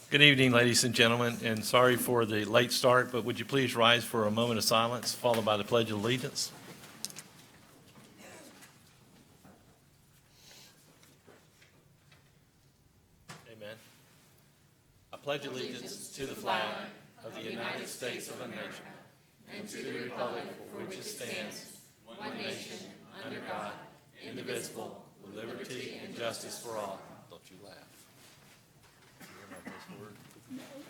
Good evening, ladies and gentlemen, and sorry for the late start, but would you please rise for a moment of silence, followed by the Pledge of Allegiance? Amen. I pledge allegiance to the flag of the United States of America and to the republic for which it stands, one nation, under God, indivisible, with liberty and justice for all. Don't you laugh.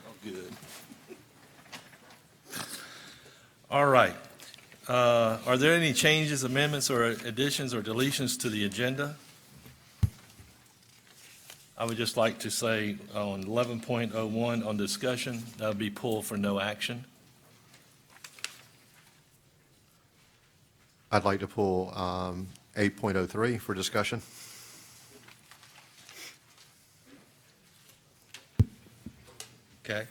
Oh, good. All right. Are there any changes, amendments, or additions or deletions to the agenda? I would just like to say on 11.01 on discussion, that would be pulled for no action. I'd like to pull 8.03 for discussion. Okay.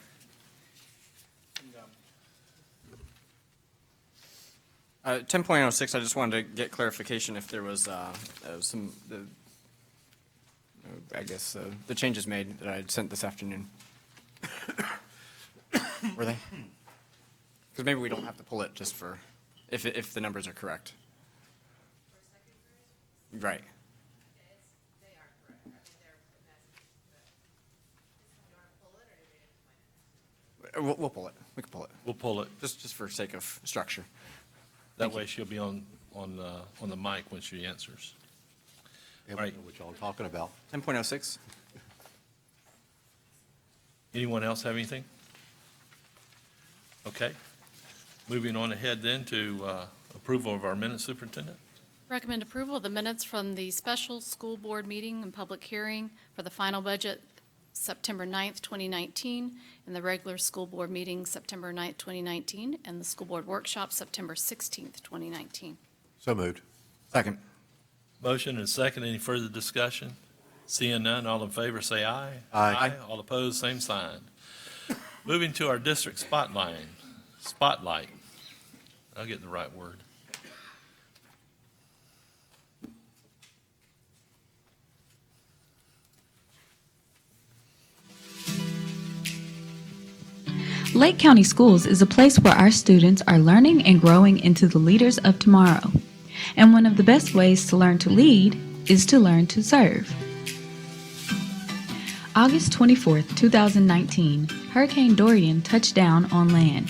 10.06, I just wanted to get clarification if there was the changes made that I had sent this afternoon. Were they? Because maybe we don't have to pull it just for, if the numbers are correct. Right. They are correct. I mean, they're, We'll pull it. We can pull it. We'll pull it. Just for sake of structure. That way she'll be on the mic when she answers. Yeah, Right. we know what y'all are talking about. 10.06. Anyone else have anything? Okay. Moving on ahead then to approval of our minutes, Superintendent. Recommend approval of the minutes from the special school board meeting and public hearing for the final budget September 9th, 2019, and the regular school board meeting September 9th, 2019, and the school board workshop September 16th, 2019. So moved. Second. Motion and second. Any further discussion? Seeing none, all in favor say aye. Aye. All opposed, same sign. Moving to our district spotlight. I'll get the right word. Lake County Schools is a place where our students are learning and growing into the leaders of tomorrow. And one of the best ways to learn to lead is to learn to serve. August 24th, 2019, Hurricane Dorian touched down on land.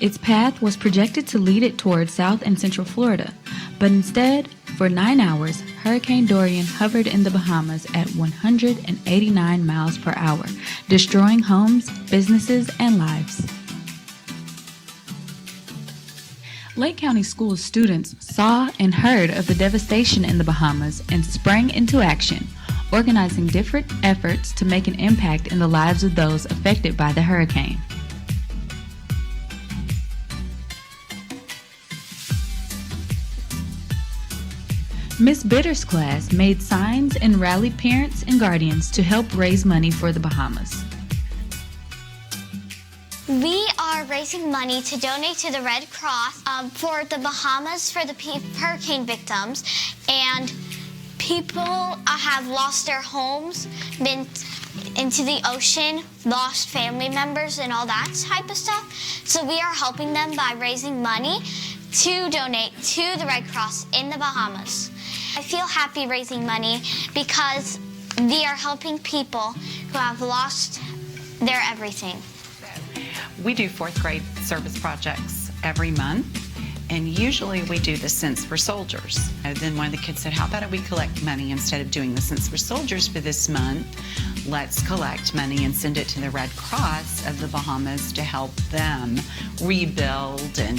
Its path was projected to lead it toward South and Central Florida, but instead, for 9 hours, Hurricane Dorian hovered in the Bahamas at 189 miles per hour, destroying homes, businesses, and lives. Lake County Schools students saw and heard of the devastation in the Bahamas and sprang into action, organizing different efforts to make an impact in the lives of those affected by the hurricane. Ms. Bitter's class made signs and rallied parents and guardians to help raise money for the Bahamas. We are raising money to donate to the Red Cross for the Bahamas for the hurricane victims. And people have lost their homes, been into the ocean, lost family members and all that type of stuff. So we are helping them by raising money to donate to the Red Cross in the Bahamas. I feel happy raising money because we are helping people who have lost their everything. We do fourth grade service projects every month, and usually we do the Cents for Soldiers. And then one of the kids said, how about we collect money instead of doing the Cents for Soldiers for this month? Let's collect money and send it to the Red Cross of the Bahamas to help them rebuild and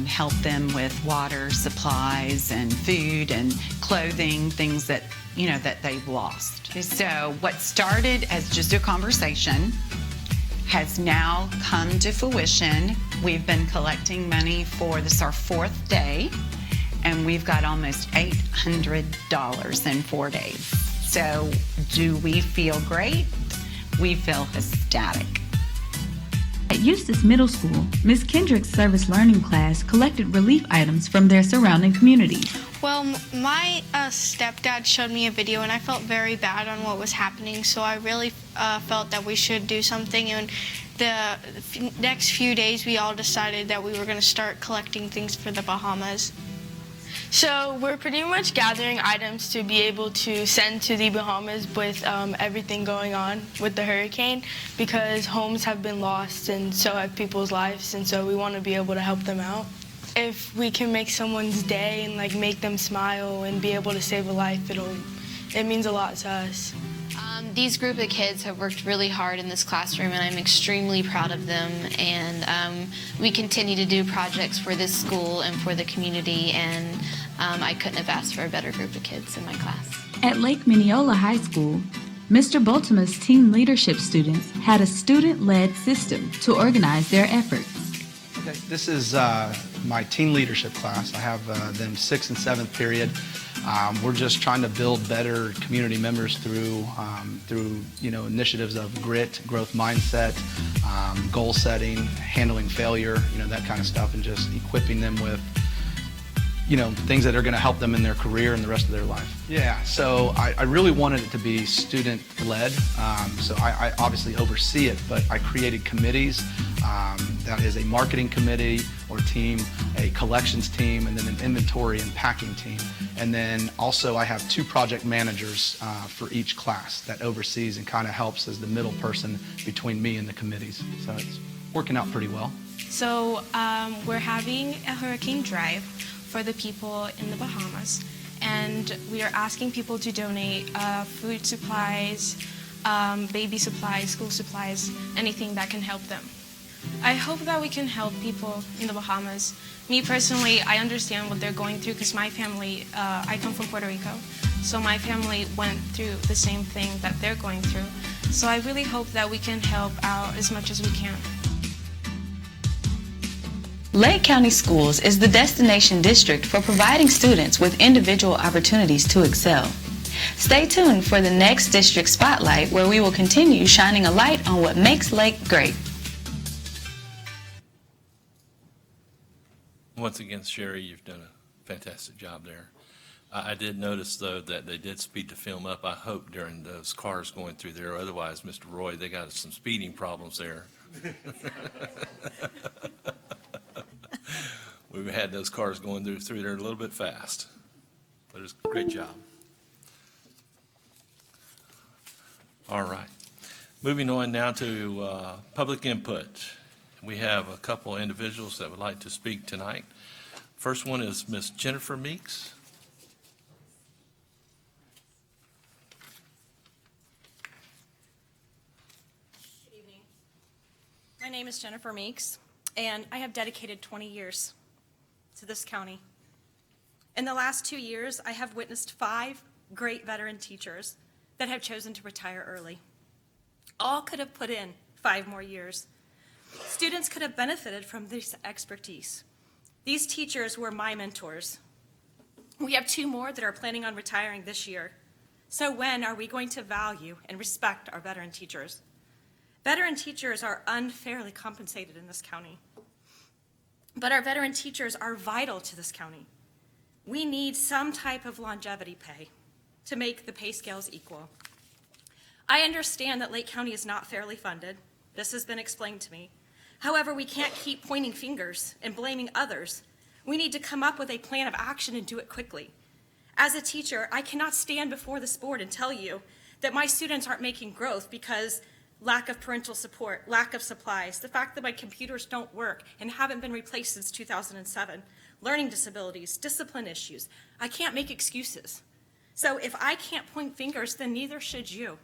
help them with water supplies and food and clothing, things that, that they've lost. So what started as just a conversation has now come to fruition. We've been collecting money for this our 4th day, and we've got almost $800 in 4 days. So do we feel great? We feel ecstatic. At Eustis Middle School, Ms. Kendrick's service learning class collected relief items from their surrounding communities. Well, my stepdad showed me a video and I felt very bad on what was happening, so I really felt that we should do something. And the next few days we all decided that we were going to start collecting things for the Bahamas. So we're pretty much gathering items to be able to send to the Bahamas with everything going on with the hurricane, because homes have been lost and so have people's lives, and so we want to be able to help them out. If we can make someone's day and like make them smile and be able to save a life, it means a lot to us. These group of kids have worked really hard in this classroom, and I'm extremely proud of them. And we continue to do projects for this school and for the community, and I couldn't have asked for a better group of kids in my class. At Lake Mineola High School, Mr. Bultima's teen leadership students had a student-led system to organize their efforts. Okay, this is my teen leadership class. I have them 6th and 7th period. We're just trying to build better community members through initiatives of grit, growth mindset, goal setting, handling failure, that kind of stuff, and just equipping them with things that are going to help them in their career and the rest of their life. Yeah, so I really wanted it to be student-led. So I obviously oversee it, but I created committees. That is a marketing committee or team, a collections team, and then an inventory and packing team. And then also I have 2 project managers for each class that oversees and kind of helps as the middle person between me and the committees. So it's working out pretty well. So we're having a hurricane drive for the people in the Bahamas, and we are asking people to donate food supplies, baby supplies, school supplies, anything that can help them. I hope that we can help people in the Bahamas. Me personally, I understand what they're going through because my family, I come from Puerto Rico, so my family went through the same thing that they're going through. So I really hope that we can help out as much as we can. Lake County Schools is the destination district for providing students with individual opportunities to excel. Stay tuned for the next district spotlight, where we will continue shining a light on what makes Lake great. Once again, Sherry, you've done a fantastic job there. I did notice, though, that they did speed the film up. I hope during those cars going through there. Otherwise, Mr. Roy, they got some speeding problems there. We've had those cars going through there a little bit fast, but it's a great job. All right. Moving on now to public input. We have a couple individuals that would like to speak tonight. First one is Ms. Jennifer Meeks. Good evening. My name is Jennifer Meeks, and I have dedicated 20 years to this county. In the last 2 years, I have witnessed 5 great veteran teachers that have chosen to retire early. All could have put in 5 more years. Students could have benefited from this expertise. These teachers were my mentors. We have 2 more that are planning on retiring this year. So when are we going to value and respect our veteran teachers? Veteran teachers are unfairly compensated in this county. But our veteran teachers are vital to this county. We need some type of longevity pay to make the pay scales equal. I understand that Lake County is not fairly funded. This has been explained to me. However, we can't keep pointing fingers and blaming others. We need to come up with a plan of action and do it quickly. As a teacher, I cannot stand before this board and tell you that my students aren't making growth because lack of parental support, lack of supplies, the fact that my computers don't work and haven't been replaced since 2007, learning disabilities, discipline issues. I can't make excuses. So if I can't point fingers, then neither should you.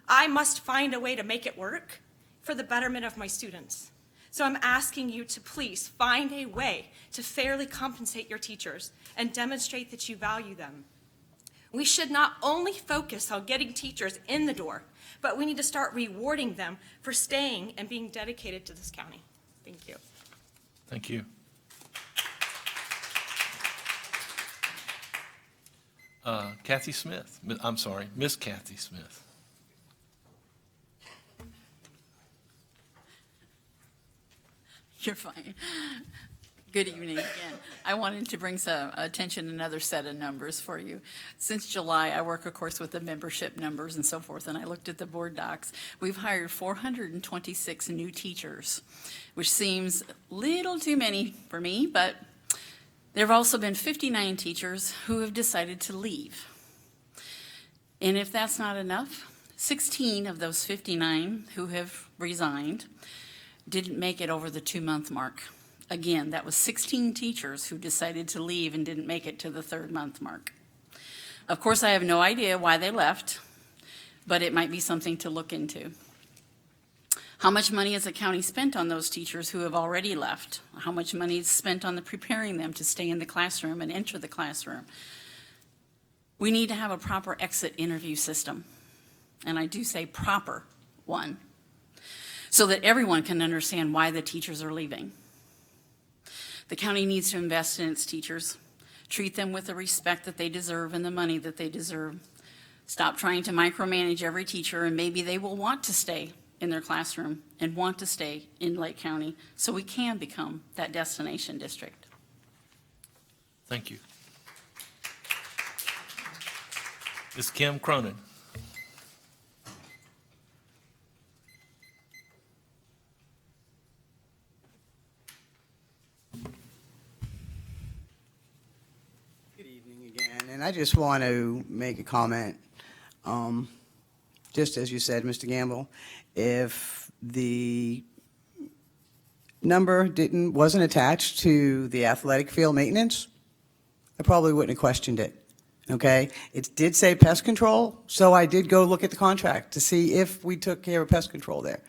I must find a way to make it work for the betterment of my students. So I'm asking you to please find a way to fairly compensate your teachers and demonstrate that you value them. We should not only focus on getting teachers in the door, but we need to start rewarding them for staying and being dedicated to this county. Thank you. Thank you. Kathy Smith. I'm sorry, Miss Kathy Smith. You're fine. Good evening again. I wanted to bring some attention, another set of numbers for you. Since July, I work, of course, with the membership numbers and so forth, and I looked at the board docs. We've hired 426 new teachers, which seems little too many for me, but there have also been 59 teachers who have decided to leave. And if that's not enough, 16 of those 59 who have resigned didn't make it over the 2-month mark. Again, that was 16 teachers who decided to leave and didn't make it to the 3rd month mark. Of course, I have no idea why they left, but it might be something to look into. How much money has the county spent on those teachers who have already left? How much money is spent on preparing them to stay in the classroom and enter the classroom? We need to have a proper exit interview system, and I do say proper one, so that everyone can understand why the teachers are leaving. The county needs to invest in its teachers, treat them with the respect that they deserve and the money that they deserve. Stop trying to micromanage every teacher, and maybe they will want to stay in their classroom and want to stay in Lake County so we can become that destination district. Thank you. Ms. Kim Cronin. And I just want to make a comment. Just as you said, Mr. Gamble, if the number wasn't attached to the athletic field maintenance, I probably wouldn't have questioned it. Okay? It did say pest control, so I did go look at the contract to see if we took care of pest control there.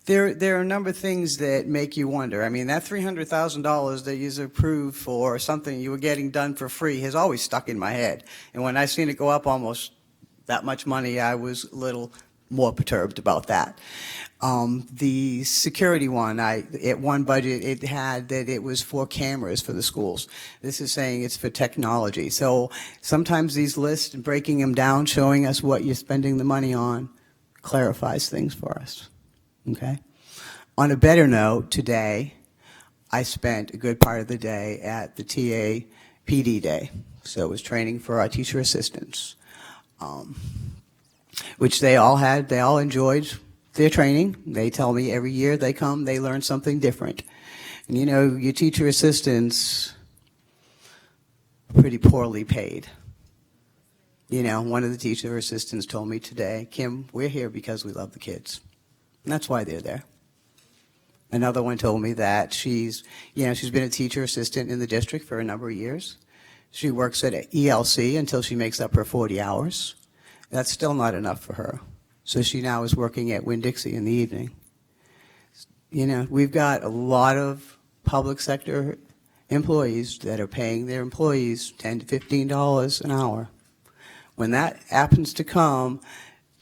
There are a number of things that make you wonder. I mean, that $300,000 that you approved for something you were getting done for free has always stuck in my head. And when I seen it go up almost that much money, I was a little more perturbed about that. The security one, at one budget, it had that it was for cameras for the schools. This is saying it's for technology. So sometimes these lists, breaking them down, showing us what you're spending the money on, clarifies things for us. Okay? On a better note, today, I spent a good part of the day at the TA PD Day. So it was training for our teacher assistants, which they all enjoyed their training. They tell me every year they come, they learn something different. And you know, your teacher assistants are pretty poorly paid. You know, one of the teacher assistants told me today, Kim, we're here because we love the kids. And that's why they're there. Another one told me that she's been a teacher assistant in the district for a number of years. She works at ELC until she makes up her 40 hours. That's still not enough for her. So she now is working at Winn-Dixie in the evening. You know, we've got a lot of public sector employees that are paying their employees $10 to $15 an hour. When that happens to come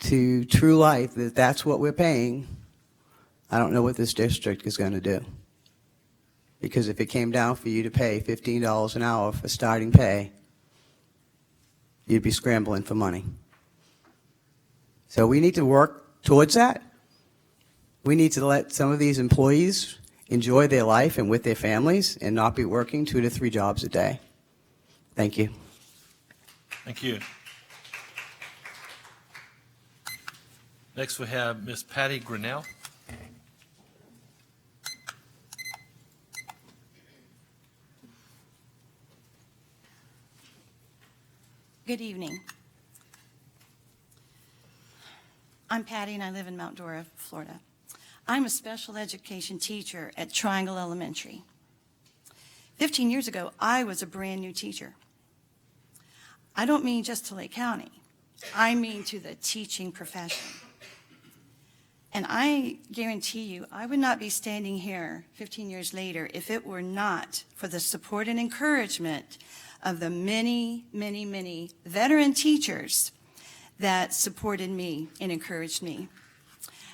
to true life, that's what we're paying, I don't know what this district is going to do. Because if it came down for you to pay $15 an hour for starting pay, you'd be scrambling for money. So we need to work towards that. We need to let some of these employees enjoy their life and with their families and not be working 2 to 3 jobs a day. Thank you. Thank you. Next we have Ms. Patty Grinnell. Good evening. I'm Patty and I live in Mount Dora, Florida. I'm a special education teacher at Triangle Elementary. 15 years ago, I was a brand new teacher. I don't mean just to Lake County. I mean to the teaching profession. And I guarantee you, I would not be standing here 15 years later if it were not for the support and encouragement of the many, many, many veteran teachers that supported me and encouraged me.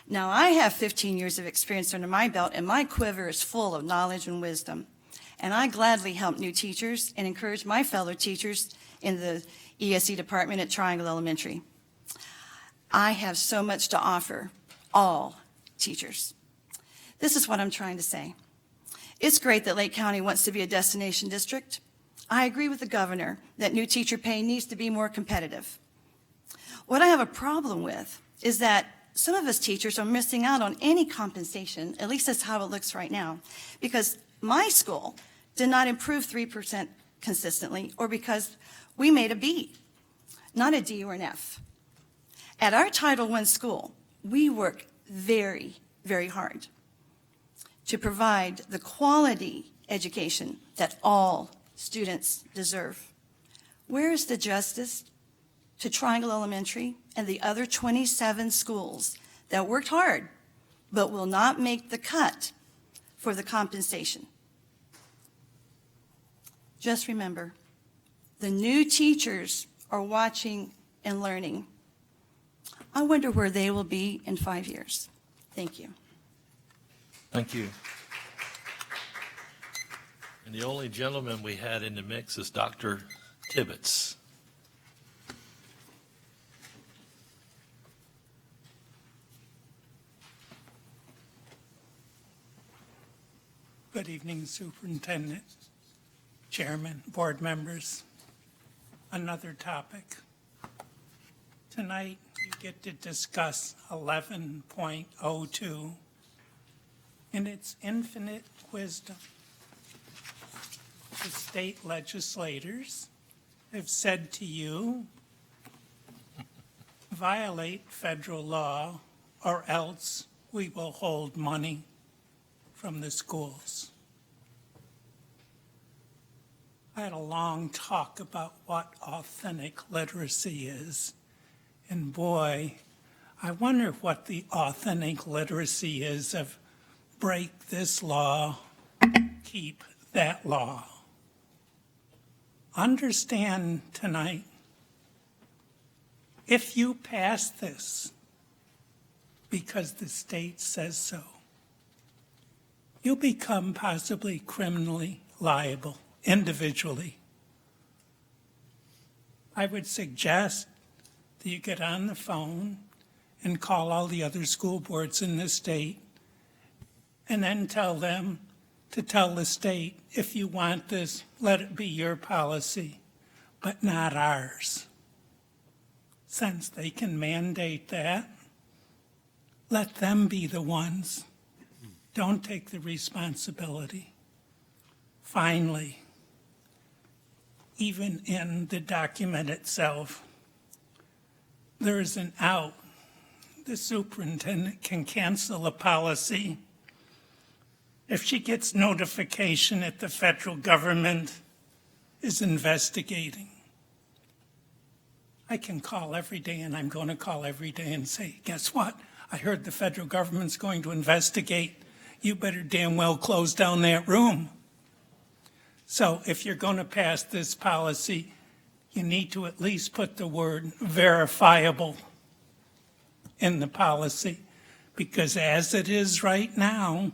Now, I have 15 years of experience under my belt, and my quiver is full of knowledge and wisdom. And I gladly help new teachers and encourage my fellow teachers in the ESE department at Triangle Elementary. I have so much to offer all teachers. This is what I'm trying to say. It's great that Lake County wants to be a destination district. I agree with the governor that new teacher pay needs to be more competitive. What I have a problem with is that some of us teachers are missing out on any compensation, at least that's how it looks right now, because my school did not improve 3% consistently, or because we made a B, not a D or an F. At our Title I school, we work very, very hard to provide the quality education that all students deserve. Where is the justice to Triangle Elementary and the other 27 schools that worked hard but will not make the cut for the compensation? Just remember, the new teachers are watching and learning. I wonder where they will be in 5 years. Thank you. Thank you. And the only gentleman we had in the mix is Dr. Tibbetts. Good evening, Superintendent, Chairman, board members. Another topic. Tonight, you get to discuss 11.02 in its infinite wisdom. The state legislators have said to you, violate federal law or else we will hold money from the schools. I had a long talk about what authentic literacy is, and boy, I wonder what the authentic literacy is of break this law, keep that law. Understand tonight, if you pass this because the state says so, you'll become possibly criminally liable individually. I would suggest that you get on the phone and call all the other school boards in the state and then tell them to tell the state, if you want this, let it be your policy, but not ours. Since they can mandate that, let them be the ones. Don't take the responsibility. Finally, even in the document itself, there is an out. The superintendent can cancel a policy if she gets notification that the federal government is investigating. I can call every day, and I'm going to call every day and say, guess what? I heard the federal government's going to investigate. You better damn well close down that room. So if you're going to pass this policy, you need to at least put the word verifiable in the policy, because as it is right now,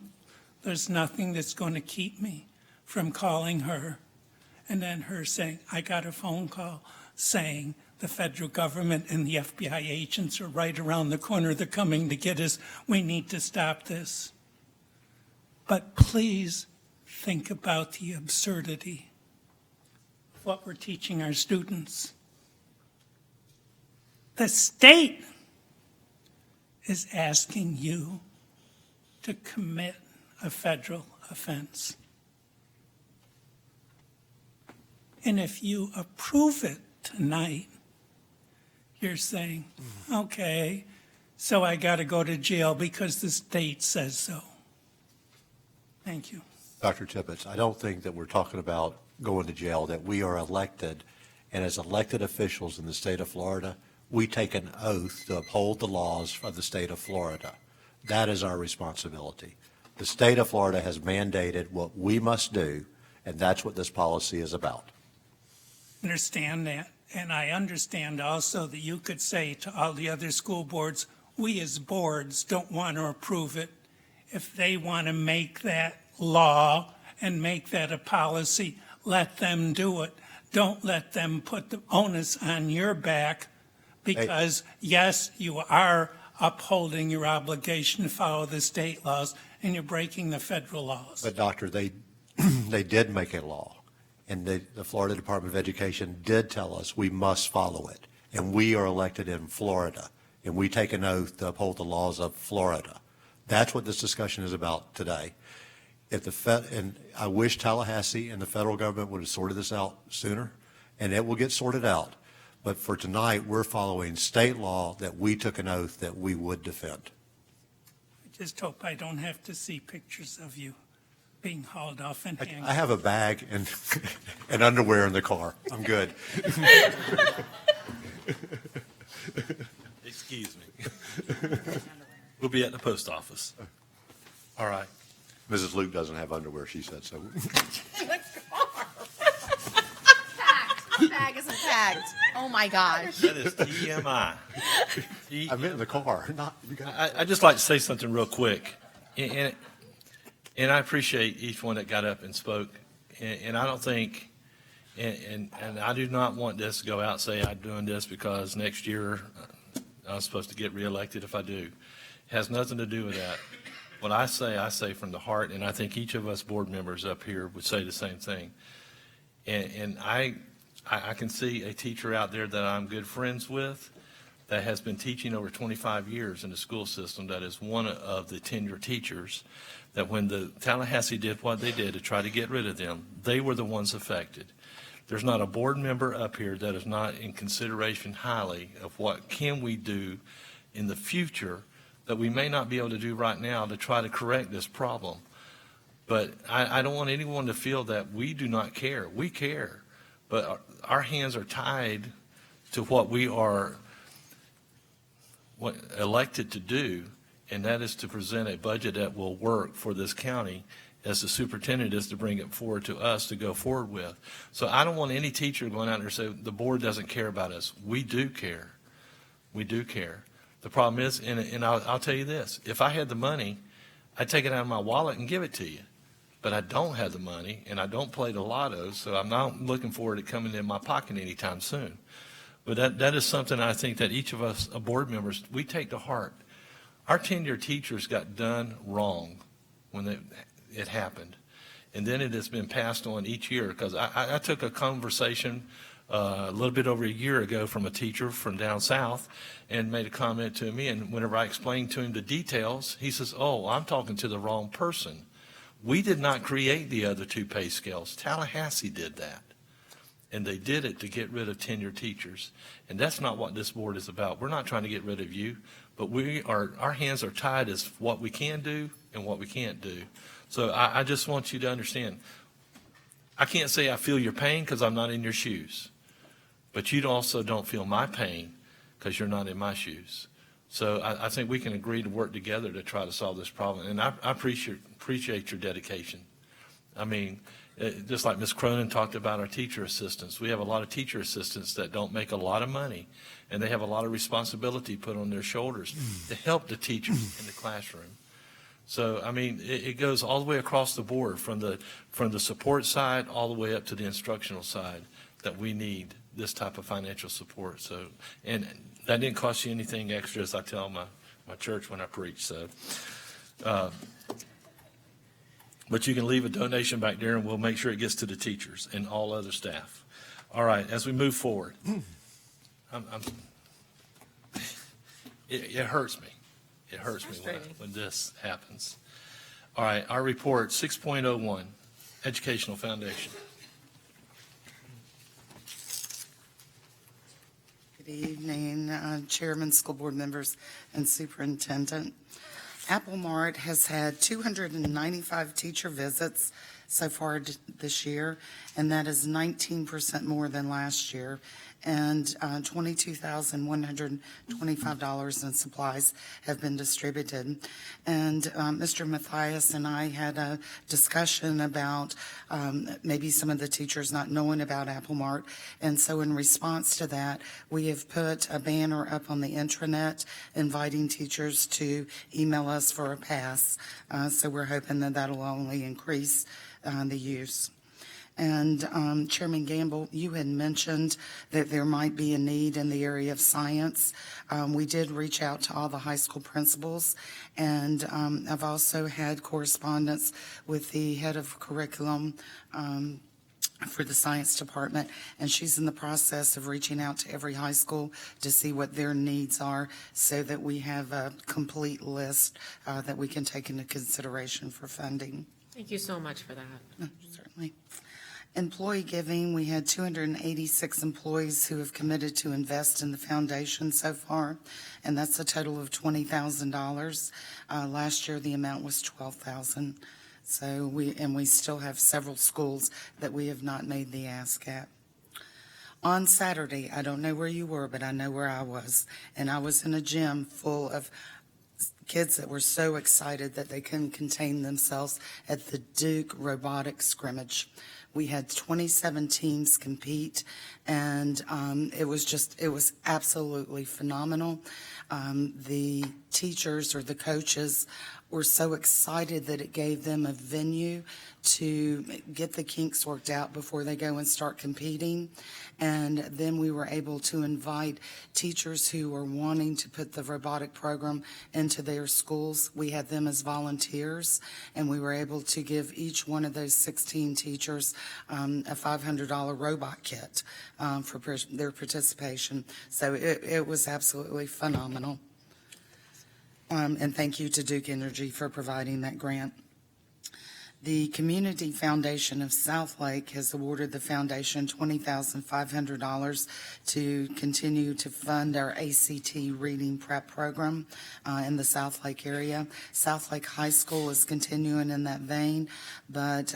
there's nothing that's going to keep me from calling her and then her saying, I got a phone call saying the federal government and the FBI agents are right around the corner. They're coming to get us. We need to stop this. But please think about the absurdity of what we're teaching our students. The state is asking you to commit a federal offense. And if you approve it tonight, you're saying, okay, so I got to go to jail because the state says so. Thank you. Dr. Tibbetts, I don't think that we're talking about going to jail, that we are elected, and as elected officials in the state of Florida, we take an oath to uphold the laws of the state of Florida. That is our responsibility. The state of Florida has mandated what we must do, and that's what this policy is about. Understand that. And I understand also that you could say to all the other school boards, we as boards don't want to approve it. If they want to make that law and make that a policy, let them do it. Don't let them put the onus on your back, because yes, you are upholding your obligation to follow the state laws, and you're breaking the federal laws. But doctor, they did make a law, and the Florida Department of Education did tell us we must follow it. And we are elected in Florida, and we take an oath to uphold the laws of Florida. That's what this discussion is about today. And I wish Tallahassee and the federal government would have sorted this out sooner, and it will get sorted out. But for tonight, we're following state law that we took an oath that we would defend. I just hope I don't have to see pictures of you being hauled off and hanged. I have a bag and, and underwear in the car. I'm good. Excuse me. We'll be at the post office. All right. Mrs. Luke doesn't have underwear, she said so. The bag isn't packed. Oh, my gosh. That is TMI. I'm in the car. I'd just like to say something real quick. And I appreciate each one that got up and spoke. And I don't think, and I do not want this to go out and say I'm doing this because next year I'm supposed to get reelected if I do. It has nothing to do with that. What I say from the heart, and I think each of us board members up here would say the same thing. And I can see a teacher out there that I'm good friends with that has been teaching over 25 years in the school system, that is one of the tenured teachers, that when the Tallahassee did what they did to try to get rid of them, they were the ones affected. There's not a board member up here that is not in consideration highly of what can we do in the future that we may not be able to do right now to try to correct this problem. But I don't want anyone to feel that we do not care. We care, but our hands are tied to what we are elected to do, and that is to present a budget that will work for this county as the superintendent is to bring it forward to us to go forward with. So I don't want any teacher going out there and say the board doesn't care about us. We do care. We do care. The problem is, and I'll tell you this, if I had the money, I'd take it out of my wallet and give it to you. But I don't have the money, and I don't play the lotto, so I'm not looking forward to coming in my pocket anytime soon. But that is something I think that each of us board members, we take to heart. Our tenured teachers got done wrong when it happened. And then it has been passed on each year, because I took a conversation a little bit over a year ago from a teacher from down south and made a comment to me, and whenever I explained to him the details, he says, oh, I'm talking to the wrong person. We did not create the other two pay scales. Tallahassee did that. And they did it to get rid of tenured teachers. And that's not what this board is about. We're not trying to get rid of you, but our hands are tied as what we can do and what we can't do. So I just want you to understand, I can't say I feel your pain because I'm not in your shoes. But you also don't feel my pain because you're not in my shoes. So I think we can agree to work together to try to solve this problem. And I appreciate your dedication. I mean, just like Ms. Cronin talked about our teacher assistants, we have a lot of teacher assistants that don't make a lot of money, and they have a lot of responsibility put on their shoulders to help the teachers in the classroom. So, I mean, it goes all the way across the board, from the support side all the way up to the instructional side, that we need this type of financial support. So, and that didn't cost you anything extra, as I tell my church when I preach. So, but you can leave a donation back there, and we'll make sure it gets to the teachers and all other staff. All right, as we move forward, it hurts me. It hurts me when this happens. All right, our report, 6.01, Educational Foundation. Good evening, Chairman, school board members, and Superintendent. Apple Mart has had 295 teacher visits so far this year, and that is 19% more than last year, and $22,125 in supplies have been distributed. And Mr. Mathias and I had a discussion about maybe some of the teachers not knowing about Apple Mart, and so in response to that, we have put a banner up on the intranet inviting teachers to email us for a pass. So we're hoping that that'll only increase the use. And Chairman Gamble, you had mentioned that there might be a need in the area of science. We did reach out to all the high school principals, and I've also had correspondence with the head of curriculum for the science department, and she's in the process of reaching out to every high school to see what their needs are so that we have a complete list that we can take into consideration for funding. Thank you so much for that. Certainly. Employee giving, we had 286 employees who have committed to invest in the foundation so far, and that's a total of $20,000. Last year, the amount was $12,000. So we still have several schools that we have not made the ask at. On Saturday, I don't know where you were, but I know where I was, and I was in a gym full of kids that were so excited that they couldn't contain themselves at the Duke robotics scrimmage. We had 27 teams compete, and it was absolutely phenomenal. The teachers or the coaches were so excited that it gave them a venue to get the kinks worked out before they go and start competing. And then we were able to invite teachers who were wanting to put the robotic program into their schools. We had them as volunteers, and we were able to give each one of those 16 teachers a $500 robot kit for their participation. So it was absolutely phenomenal. And thank you to Duke Energy for providing that grant. The Community Foundation of Southlake has awarded the foundation $20,500 to continue to fund our ACT reading prep program in the Southlake area. Southlake High School is continuing in that vein, but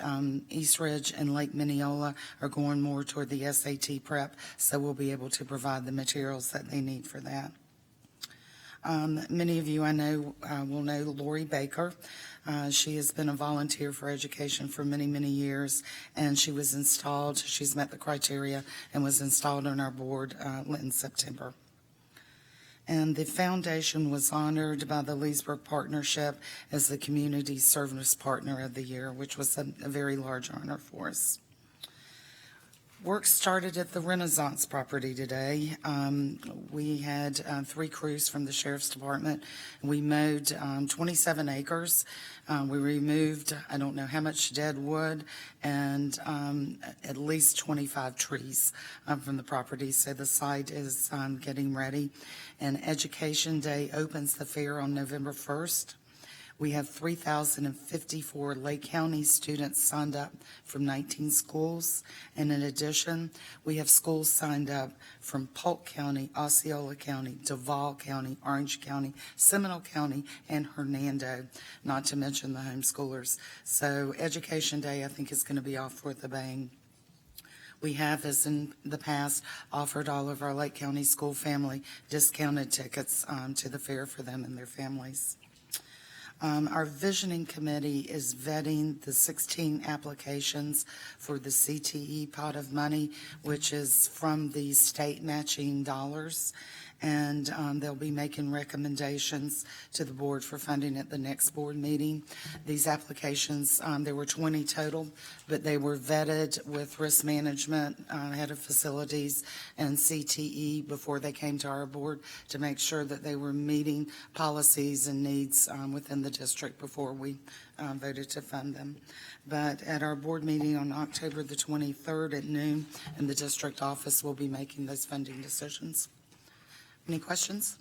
East Ridge and Lake Mineola are going more toward the SAT prep, so we'll be able to provide the materials that they need for that. Many of you I know will know Lori Baker. She has been a volunteer for education for many, many years, and she's met the criteria and was installed on our board in September. And the foundation was honored by the Leesburg Partnership as the Community Service Partner of the Year, which was a very large honor for us. Work started at the Renaissance property today. We had 3 crews from the Sheriff's Department. We mowed 27 acres. We removed, I don't know how much dead wood, and at least 25 trees from the property. So the site is getting ready. And Education Day opens the fair on November 1st. We have 3,054 Lake County students signed up from 19 schools. And in addition, we have schools signed up from Polk County, Osceola County, Duval County, Orange County, Seminole County, and Hernando, not to mention the homeschoolers. So Education Day, I think, is going to be off with a bang. We have, as in the past, offered all of our Lake County school family discounted tickets to the fair for them and their families. Our visioning committee is vetting the 16 applications for the CTE pot of money, which is from the state matching dollars. And they'll be making recommendations to the board for funding at the next board meeting. These applications, there were 20 total, but they were vetted with risk management, head of facilities, and CTE before they came to our board to make sure that they were meeting policies and needs within the district before we voted to fund them. But at our board meeting on October the 23rd at noon, in the district office, we'll be making those funding decisions. Any questions?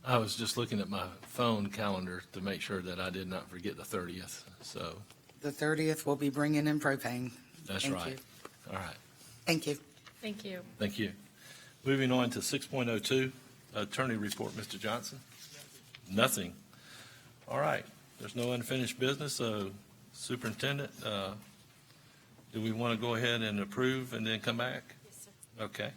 I was just looking at my phone calendar to make sure that I did not forget the 30th, so. The 30th, we'll be bringing in propane. That's Thank right. you. All right. Thank you. Thank you. Thank you. Moving on to 6.02, attorney report, Mr. Johnson. Nothing. All right. There's no unfinished business, so Superintendent, do we want to go ahead and approve and then come back? Yes, sir. Okay.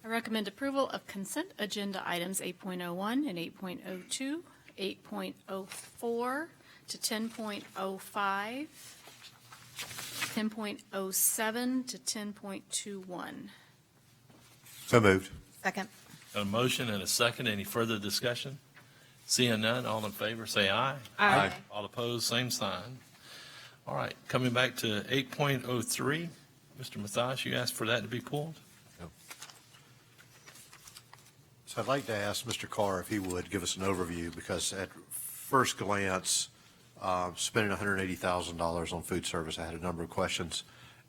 I recommend approval of consent agenda items 8.01 and 8.02, 8.04 to 10.05, 10.07 to 10.21. So moved. Second. A motion and a second. Any further discussion? Seeing none, all in favor, say aye. Aye. All opposed, same sign. All right, coming back to 8.03, Mr. Mathias, you asked for that to be pulled? So I'd like to ask Mr. Carr if he would give us an overview, because at first glance, spending $180,000 on food service, I had a number of questions,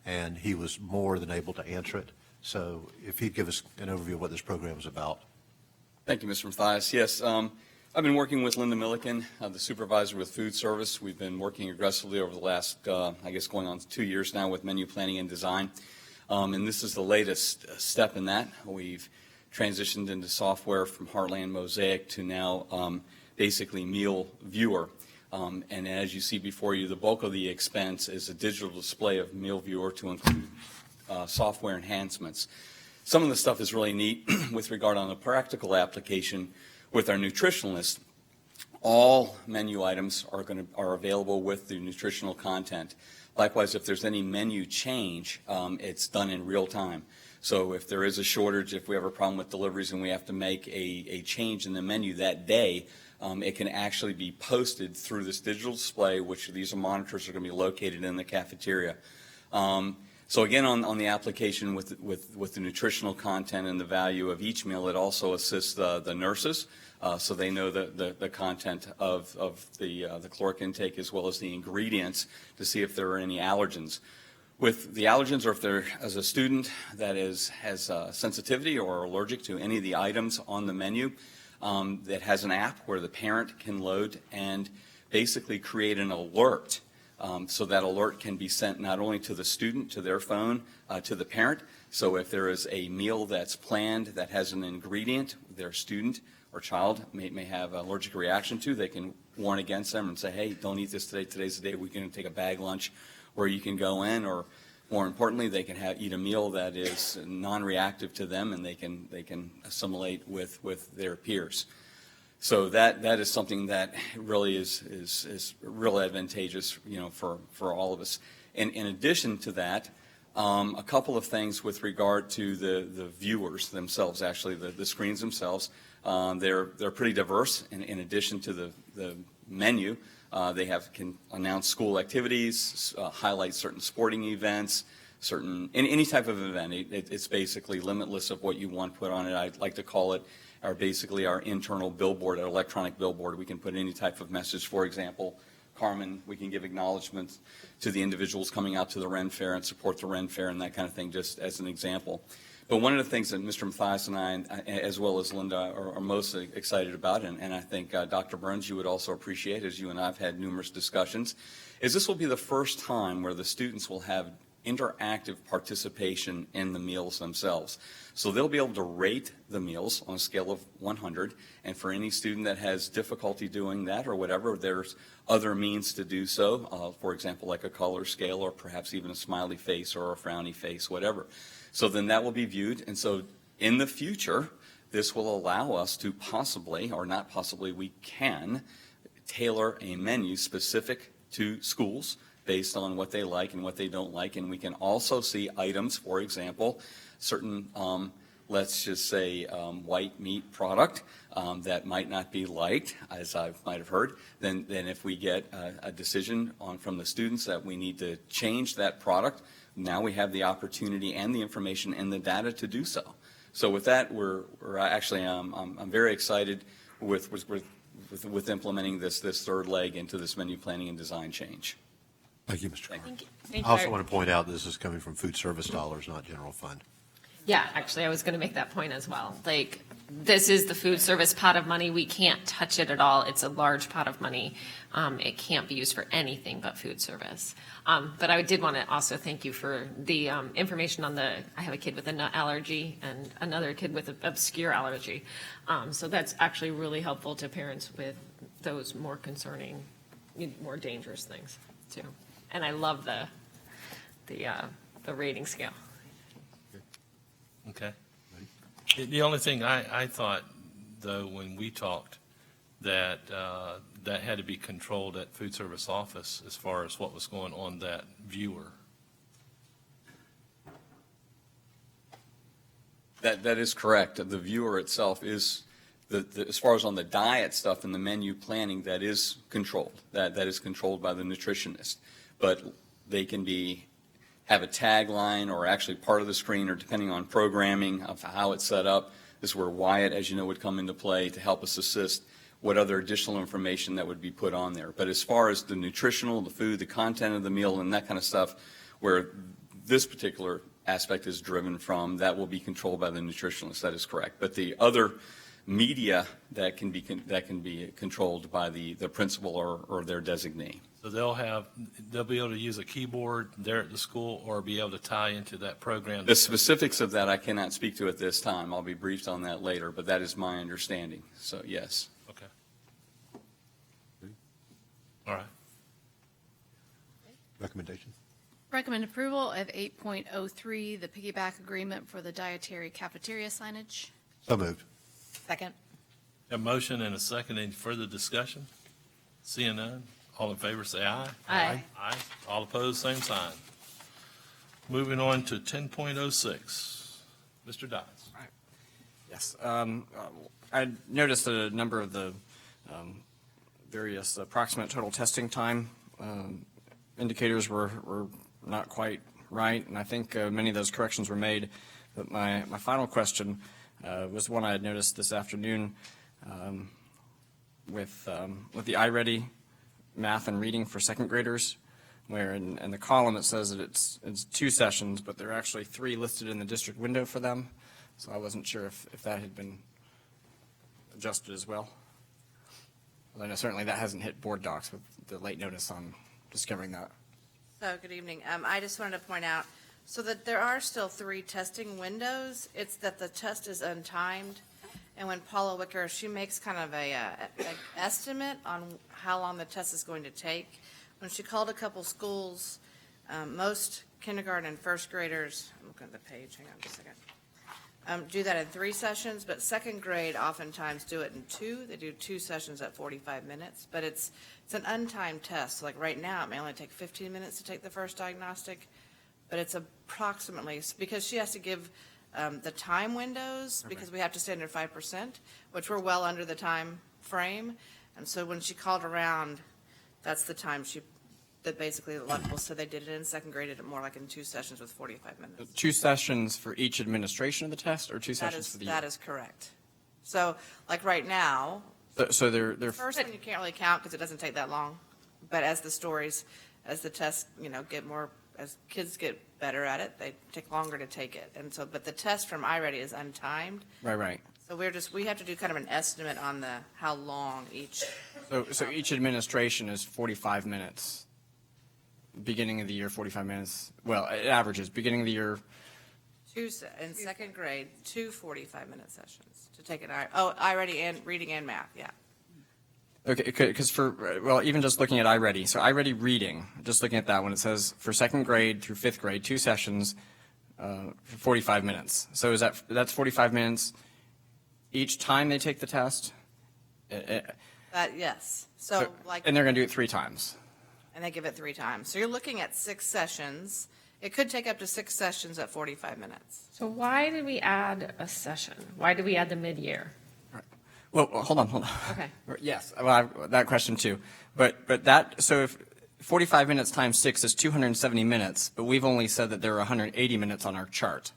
and he was more than able to answer it. So if he'd give us an overview of what this program is about. Thank you, Mr. Mathias. Yes, I've been working with Linda Milliken, the supervisor with food service. We've been working aggressively over the last, I guess, going on 2 years now with menu planning and design. And this is the latest step in that. We've transitioned into software from Heartland Mosaic to now basically Meal Viewer. And as you see before you, the bulk of the expense is a digital display of Meal Viewer to include software enhancements. Some of the stuff is really neat with regard on the practical application with our nutritionalists. All menu items are available with the nutritional content. Likewise, if there's any menu change, it's done in real time. So if there is a shortage, if we have a problem with deliveries and we have to make a change in the menu that day, it can actually be posted through this digital display, which these monitors are going to be located in the cafeteria. So again, on the application with the nutritional content and the value of each meal, it also assists the nurses, so they know the content of the caloric intake as well as the ingredients to see if there are any allergens. With the allergens, or if there is a student that has sensitivity or allergic to any of the items on the menu, that has an app where the parent can load and basically create an alert. So that alert can be sent not only to the student, to their phone, to the parent. So if there is a meal that's planned that has an ingredient their student or child may have an allergic reaction to, they can warn against them and say, hey, don't eat this today. Today's the day we can take a bag lunch where you can go in, or more importantly, they can eat a meal that is non-reactive to them, and they can assimilate with their peers. So that is something that really is real advantageous, for all of us. And in addition to that, a couple of things with regard to the viewers themselves, actually the screens themselves. They're pretty diverse. In addition to the menu, they can announce school activities, highlight certain sporting events, any type of event. It's basically limitless of what you want put on it. I'd like to call it our internal billboard, our electronic billboard. We can put any type of message. For example, Carmen, we can give acknowledgments to the individuals coming out to the Ren Fair and support the Ren Fair and that kind of thing, just as an example. But one of the things that Mr. Mathias and I, as well as Linda, are most excited about, and I think Dr. Burns, you would also appreciate, as you and I have had numerous discussions, is this will be the first time where the students will have interactive participation in the meals themselves. So they'll be able to rate the meals on a scale of 100, and for any student that has difficulty doing that or whatever, there's other means to do so, for example, like a color scale or perhaps even a smiley face or a frowny face, whatever. So then that will be viewed, and so in the future, this will allow us to possibly, or not possibly, we can tailor a menu specific to schools based on what they like and what they don't like. And we can also see items, for example, certain, let's just say, white meat product that might not be liked, as I might have heard. Then if we get a decision from the students that we need to change that product, now we have the opportunity and the information and the data to do so. So with that, we're actually, I'm very excited with implementing this third leg into this menu planning and design change. Thank you, Mr. Carr. Thank you. I also want to point out this is coming from food service dollars, not general fund. Yeah, actually, I was going to make that point as well. Like, this is the food service pot of money. We can't touch it at all. It's a large pot of money. It can't be used for anything but food service. But I did want to also thank you for the information on I have a kid with a nut allergy and another kid with an obscure allergy. So that's actually really helpful to parents with those more concerning, more dangerous things too. And I love the rating scale. Okay. The only thing I thought, though, when we talked, that that had to be controlled at food service office as far as what was going on that viewer. That is correct. The viewer itself is, as far as on the diet stuff and the menu planning, that is controlled. That is controlled by the nutritionist. But they can be have a tagline or actually part of the screen, or depending on programming of how it's set up. This is where Wyatt, as you know, would come into play to help us assist what other additional information that would be put on there. But as far as the nutritional, the food, the content of the meal, and that kind of stuff, where this particular aspect is driven from, that will be controlled by the nutritionist. That is correct. But the other media that can be controlled by the principal or their designee. So they'll be able to use a keyboard there at the school or be able to tie into that program? The specifics of that I cannot speak to at this time. I'll be briefed on that later, but that is my understanding. So, yes. Okay. All right. Recommendation? Recommend approval of 8.03, the piggyback agreement for the dietary cafeteria signage. So moved. Second. A motion and a second. Any further discussion? Seeing none, all in favor say aye. Aye. Aye. All opposed, same sign. Moving on to 10.06. Mr. Dodds. Yes. I noticed that a number of the various approximate total testing time indicators were not quite right, and I think many of those corrections were made. But my final question was one I had noticed this afternoon with the iReady math and reading for second graders, where in the column it says that it's 2 sessions, but there are actually 3 listed in the district window for them. So I wasn't sure if that had been adjusted as well. I know certainly that hasn't hit board docs with the late notice on discovering that. So, good evening. I just wanted to point out, so that there are still 3 testing windows. It's that the test is untimed. And when Paula Wicker, she makes kind of a estimate on how long the test is going to take. When she called a couple schools, most kindergarten and first graders, I'm looking at the page, hang on just a second, do that in 3 sessions, but second grade oftentimes do it in 2. They do 2 sessions at 45 minutes, but it's an untimed test. So like right now, it may only take 15 minutes to take the first diagnostic, but it's approximately, because she has to give the time windows, because we have to stay under 5%, which we're well under the time frame. And so when she called around, that's the time that basically a lot of people said they did it in second grade, did it more like in 2 sessions with 45 minutes. 2 sessions for each administration of the test, or 2 sessions for the year? That is correct. So like right now, So they're first one you can't really count because it doesn't take that long. But as the tests, get more, as kids get better at it, they take longer to take it. And so, but the test from iReady is untimed. Right. So we have to do kind of an estimate on how long each. So each administration is 45 minutes. Beginning of the year, 45 minutes. Well, it averages. Beginning of the year. In second grade, 2 45-minute sessions to take iReady and reading and math, yeah. Okay, because even just looking at iReady, so iReady reading, just looking at that one, it says for second grade through 5th grade, 2 sessions, for 45 minutes. So that's 45 minutes each time they take the test? Yes. So and they're going to do it 3 times. And they give it 3 times. So you're looking at 6 sessions. It could take up to 6 sessions at 45 minutes. So why did we add a session? Why did we add the mid-year? Well, hold on. Okay. Yes, well, that question too. But that, so if 45 minutes times 6 is 270 minutes, but we've only said that there are 180 minutes on our chart.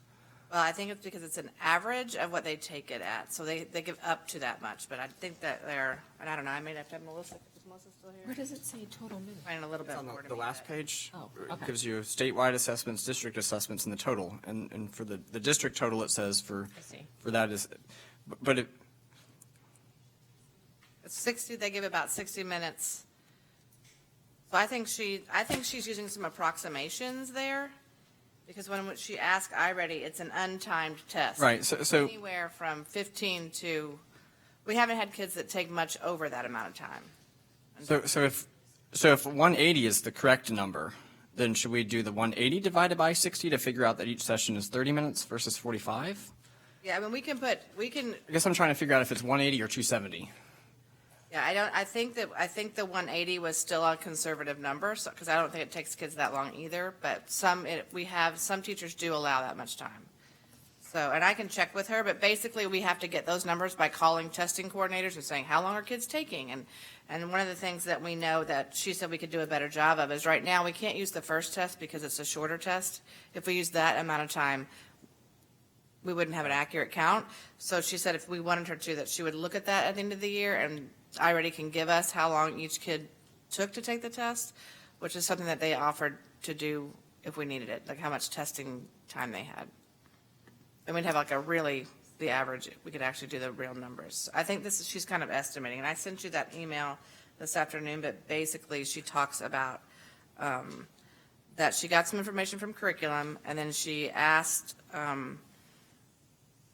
Well, I think it's because it's an average of what they take it at. So they give up to that much. But I think that and I don't know, I may have to have Melissa. Is Melissa still here? Where does it say total minutes? Finding a little bit more. The last page okay. gives you statewide assessments, district assessments, and the total. And for the district total, it says for that is, but it. It's 60, they give about 60 minutes. So I think she's using some approximations there. Because when she asked iReady, it's an untimed test. Right, so anywhere from 15 to, we haven't had kids that take much over that amount of time. So if 180 is the correct number, then should we do the 180 divided by 60 to figure out that each session is 30 minutes versus 45? Yeah, I mean, we can. I guess I'm trying to figure out if it's 180 or 270. Yeah, I think the 180 was still a conservative number, because I don't think it takes kids that long either. But some teachers do allow that much time. So, and I can check with her, but basically we have to get those numbers by calling testing coordinators and saying, how long are kids taking? And one of the things that we know that she said we could do a better job of is right now we can't use the first test because it's a shorter test. If we use that amount of time, we wouldn't have an accurate count. So she said if we wanted her to, that she would look at that at the end of the year, and I already can give us how long each kid took to take the test, which is something that they offered to do if we needed it, like how much testing time they had. And we'd have like the average, we could actually do the real numbers. I think she's kind of estimating, and I sent you that email this afternoon, but basically she talks about that she got some information from curriculum, and then she asked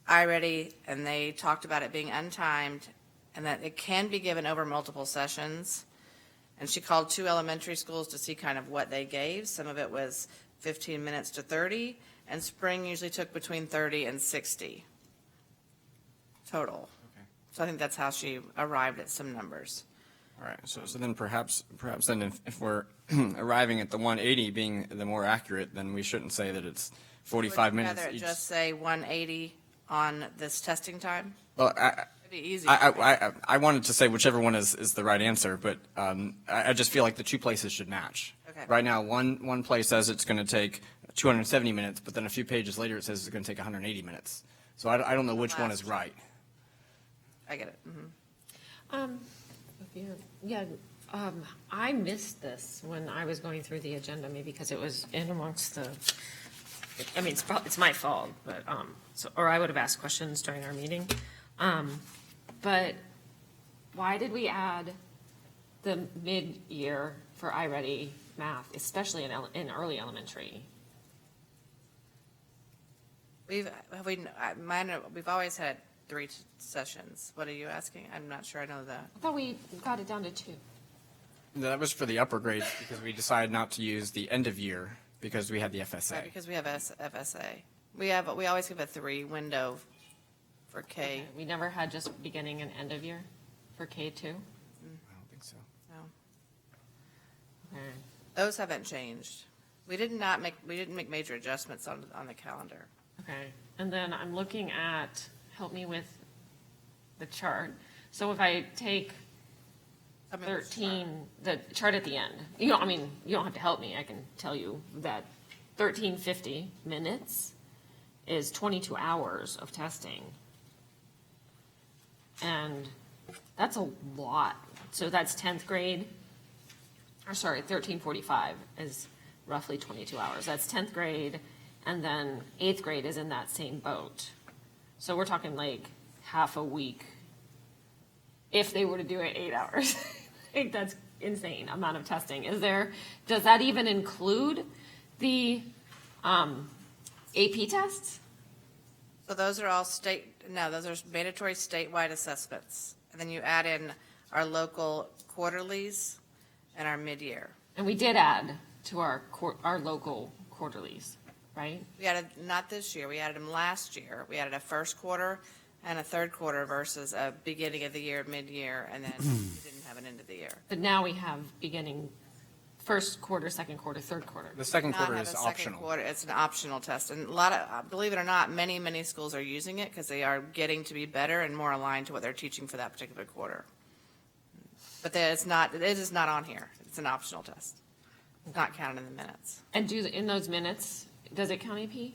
iReady, and they talked about it being untimed, and that it can be given over multiple sessions. And she called 2 elementary schools to see kind of what they gave. Some of it was 15 minutes to 30, and spring usually took between 30 and 60 total. Okay. So I think that's how she arrived at some numbers. All right, so then perhaps then if we're arriving at the 180 being the more accurate, then we shouldn't say that it's 45 minutes Would you rather each. just say 180 on this testing time? Well, It'd be easy. I wanted to say whichever one is the right answer, but I just feel like the two places should match. Okay. Right now, one place says it's going to take 270 minutes, but then a few pages later it says it's going to take 180 minutes. So I don't know which one is right. I get it. I missed this when I was going through the agenda, maybe because it was in amongst the, I mean, it's my fault, but, or I would have asked questions during our meeting. But why did we add the mid-year for iReady math, especially in early elementary? We've always had 3 sessions. What are you asking? I'm not sure I know that. I thought we got it down to 2. That was for the upper grades because we decided not to use the end of year because we had the FSA. Right, because we have FSA. We always give a 3 window for K. Okay. We never had just beginning and end of year for K2? I don't think so. No. Okay. Those haven't changed. We didn't make major adjustments on the calendar. Okay, and then I'm looking at, help me with the chart. So if I take 13, the chart at the end, you don't have to help me. I can tell you that 1350 minutes is 22 hours of testing. And that's a lot. So that's 10th grade, 1345 is roughly 22 hours. That's 10th grade. And then 8th grade is in that same boat. So we're talking like half a week if they were to do it 8 hours. I think that's insane amount of testing. Does that even include the AP tests? So those are all those are mandatory statewide assessments. And then you add in our local quarterlies and our mid-year. And we did add to our local quarterlies. Right? We added, not this year, we added them last year. We added a first quarter and a third quarter versus a beginning of the year, mid-year, and then we didn't have an end of the year. But now we have beginning first quarter, second quarter, third quarter. The second Not quarter have is a second optional. quarter. It's an optional test. And a lot of, believe it or not, many schools are using it because they are getting to be better and more aligned to what they're teaching for that particular quarter. But it is not on here. It's an optional test. It's not counted in the minutes. And in those minutes, does it count AP?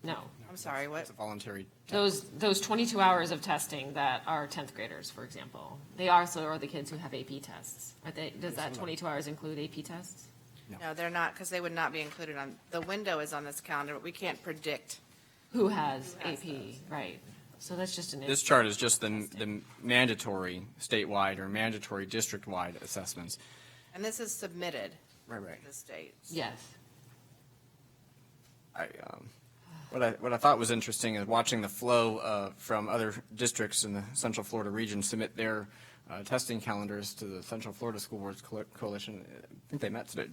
No. I'm sorry, what? It's a voluntary. Those 22 hours of testing that are 10th graders, for example, they also are the kids who have AP tests. Does that 22 hours include AP tests? No, they're not, because they would not be included on, the window is on this calendar, but we can't predict. Who has AP, right. So that's just This chart is just the mandatory statewide or mandatory district-wide assessments. And this is submitted Right. to the state. Yes. What I thought was interesting is watching the flow from other districts in the Central Florida region submit their testing calendars to the Central Florida School Boards Coalition. I think they met today.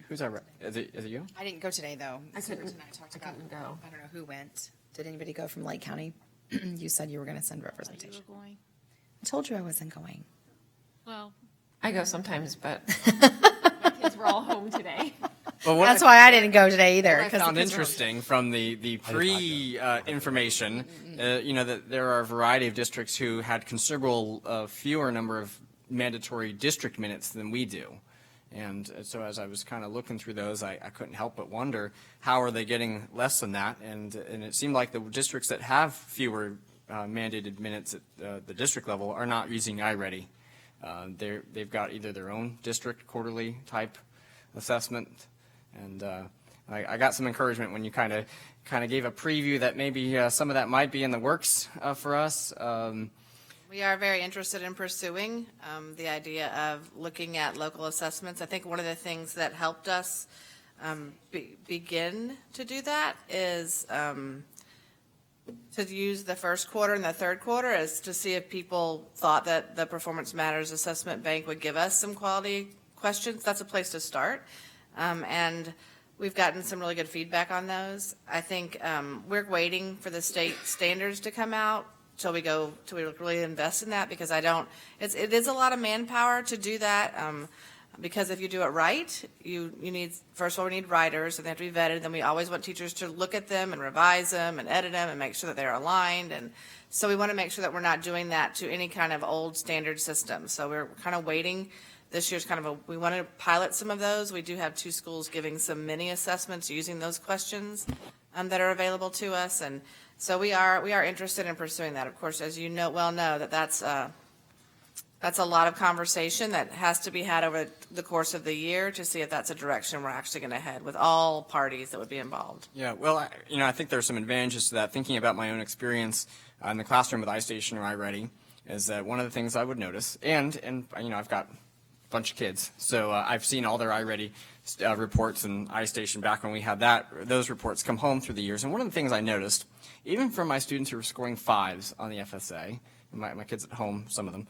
Who's that? Is it you? I didn't go today, though. I couldn't I go. I don't know who went. Did anybody go from Lake County? You said you were going to send representation. I told you I wasn't going. Well, I go sometimes, but my kids were all home today. Well, what That's why I didn't go today either. What I 'cause found the kids were- interesting from the information, that there are a variety of districts who had considerable fewer number of mandatory district minutes than we do. And so as I was kind of looking through those, I couldn't help but wonder, how are they getting less than that? And it seemed like the districts that have fewer mandated minutes at the district level are not using iReady. They've got either their own district quarterly type assessment, and I got some encouragement when you kind of gave a preview that maybe some of that might be in the works for us. We are very interested in pursuing the idea of looking at local assessments. I think one of the things that helped us begin to do that is to use the first quarter and the third quarter as to see if people thought that the Performance Matters Assessment Bank would give us some quality questions. That's a place to start. And we've gotten some really good feedback on those. I think we're waiting for the state standards to come out till we really invest in that, because it is a lot of manpower to do that. Because if you do it right, you need, first of all, we need writers, and they have to be vetted. Then we always want teachers to look at them and revise them and edit them and make sure that they're aligned. And so we want to make sure that we're not doing that to any kind of old standard system. So we're kind of waiting. This year's we want to pilot some of those. We do have 2 schools giving some mini assessments using those questions that are available to us. And so we are interested in pursuing that. Of course, as you know that's a lot of conversation that has to be had over the course of the year to see if that's a direction we're actually going to head with all parties that would be involved. Yeah, well, I think there's some advantages to that. Thinking about my own experience in the classroom with iStation or iReady, is that one of the things I would notice, and I've got a bunch of kids, so I've seen all their iReady reports and iStation back when we had those reports come home through the years. And one of the things I noticed, even from my students who were scoring 5s on the FSA, my kids at home, some of them,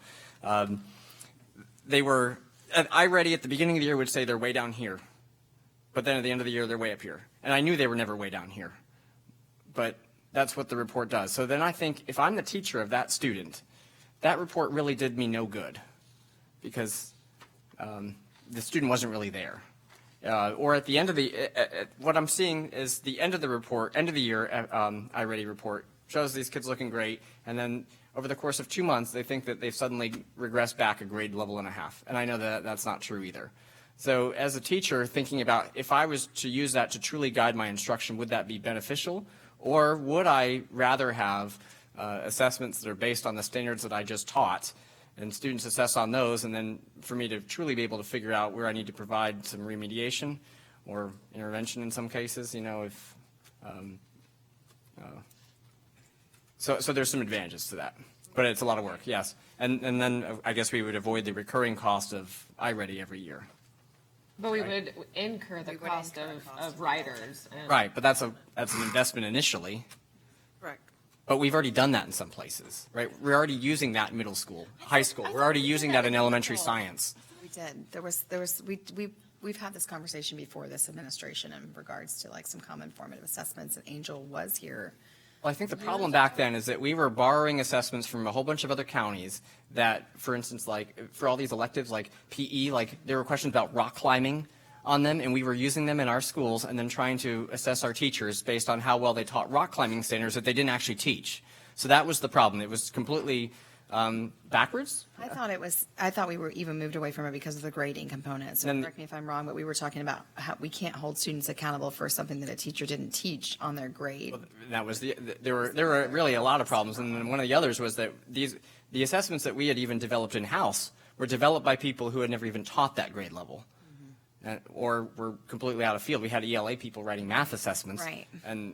they were at iReady at the beginning of the year would say they're way down here, but then at the end of the year they're way up here. And I knew they were never way down here, but that's what the report does. So then I think if I'm the teacher of that student, that report really did me no good, because the student wasn't really there. Or at the end of what I'm seeing is the end of the report, end of the year iReady report shows these kids looking great, and then over the course of 2 months, they think that they've suddenly regressed back a grade level and a half. And I know that that's not true either. So as a teacher, thinking about if I was to use that to truly guide my instruction, would that be beneficial? Or would I rather have assessments that are based on the standards that I just taught, and students assess on those, and then for me to truly be able to figure out where I need to provide some remediation or intervention in some cases, So there's some advantages to that, but it's a lot of work, yes. And then I guess we would avoid the recurring cost of iReady every year. But we would incur the cost of writers. Right, but that's an investment initially. Correct. But we've already done that in some places, right? We're already using that in middle school, high school. We're already using that in elementary science. We did. We've had this conversation before, this administration, in regards to like some common formative assessments, and Angel was here. Well, I think the problem back then is that we were borrowing assessments from a whole bunch of other counties that, for instance, like for all these electives like PE, like there were questions about rock climbing on them, and we were using them in our schools and then trying to assess our teachers based on how well they taught rock climbing standards that they didn't actually teach. So that was the problem. It was completely backwards. I thought we were even moved away from it because of the grading component. So correct me if I'm wrong, but we were talking about how we can't hold students accountable for something that a teacher didn't teach on their grade. Well, that was there were really a lot of problems, and then one of the others was that the assessments that we had even developed in-house were developed by people who had never even taught that grade level. Or were completely out of field. We had ELA people writing math assessments, right? And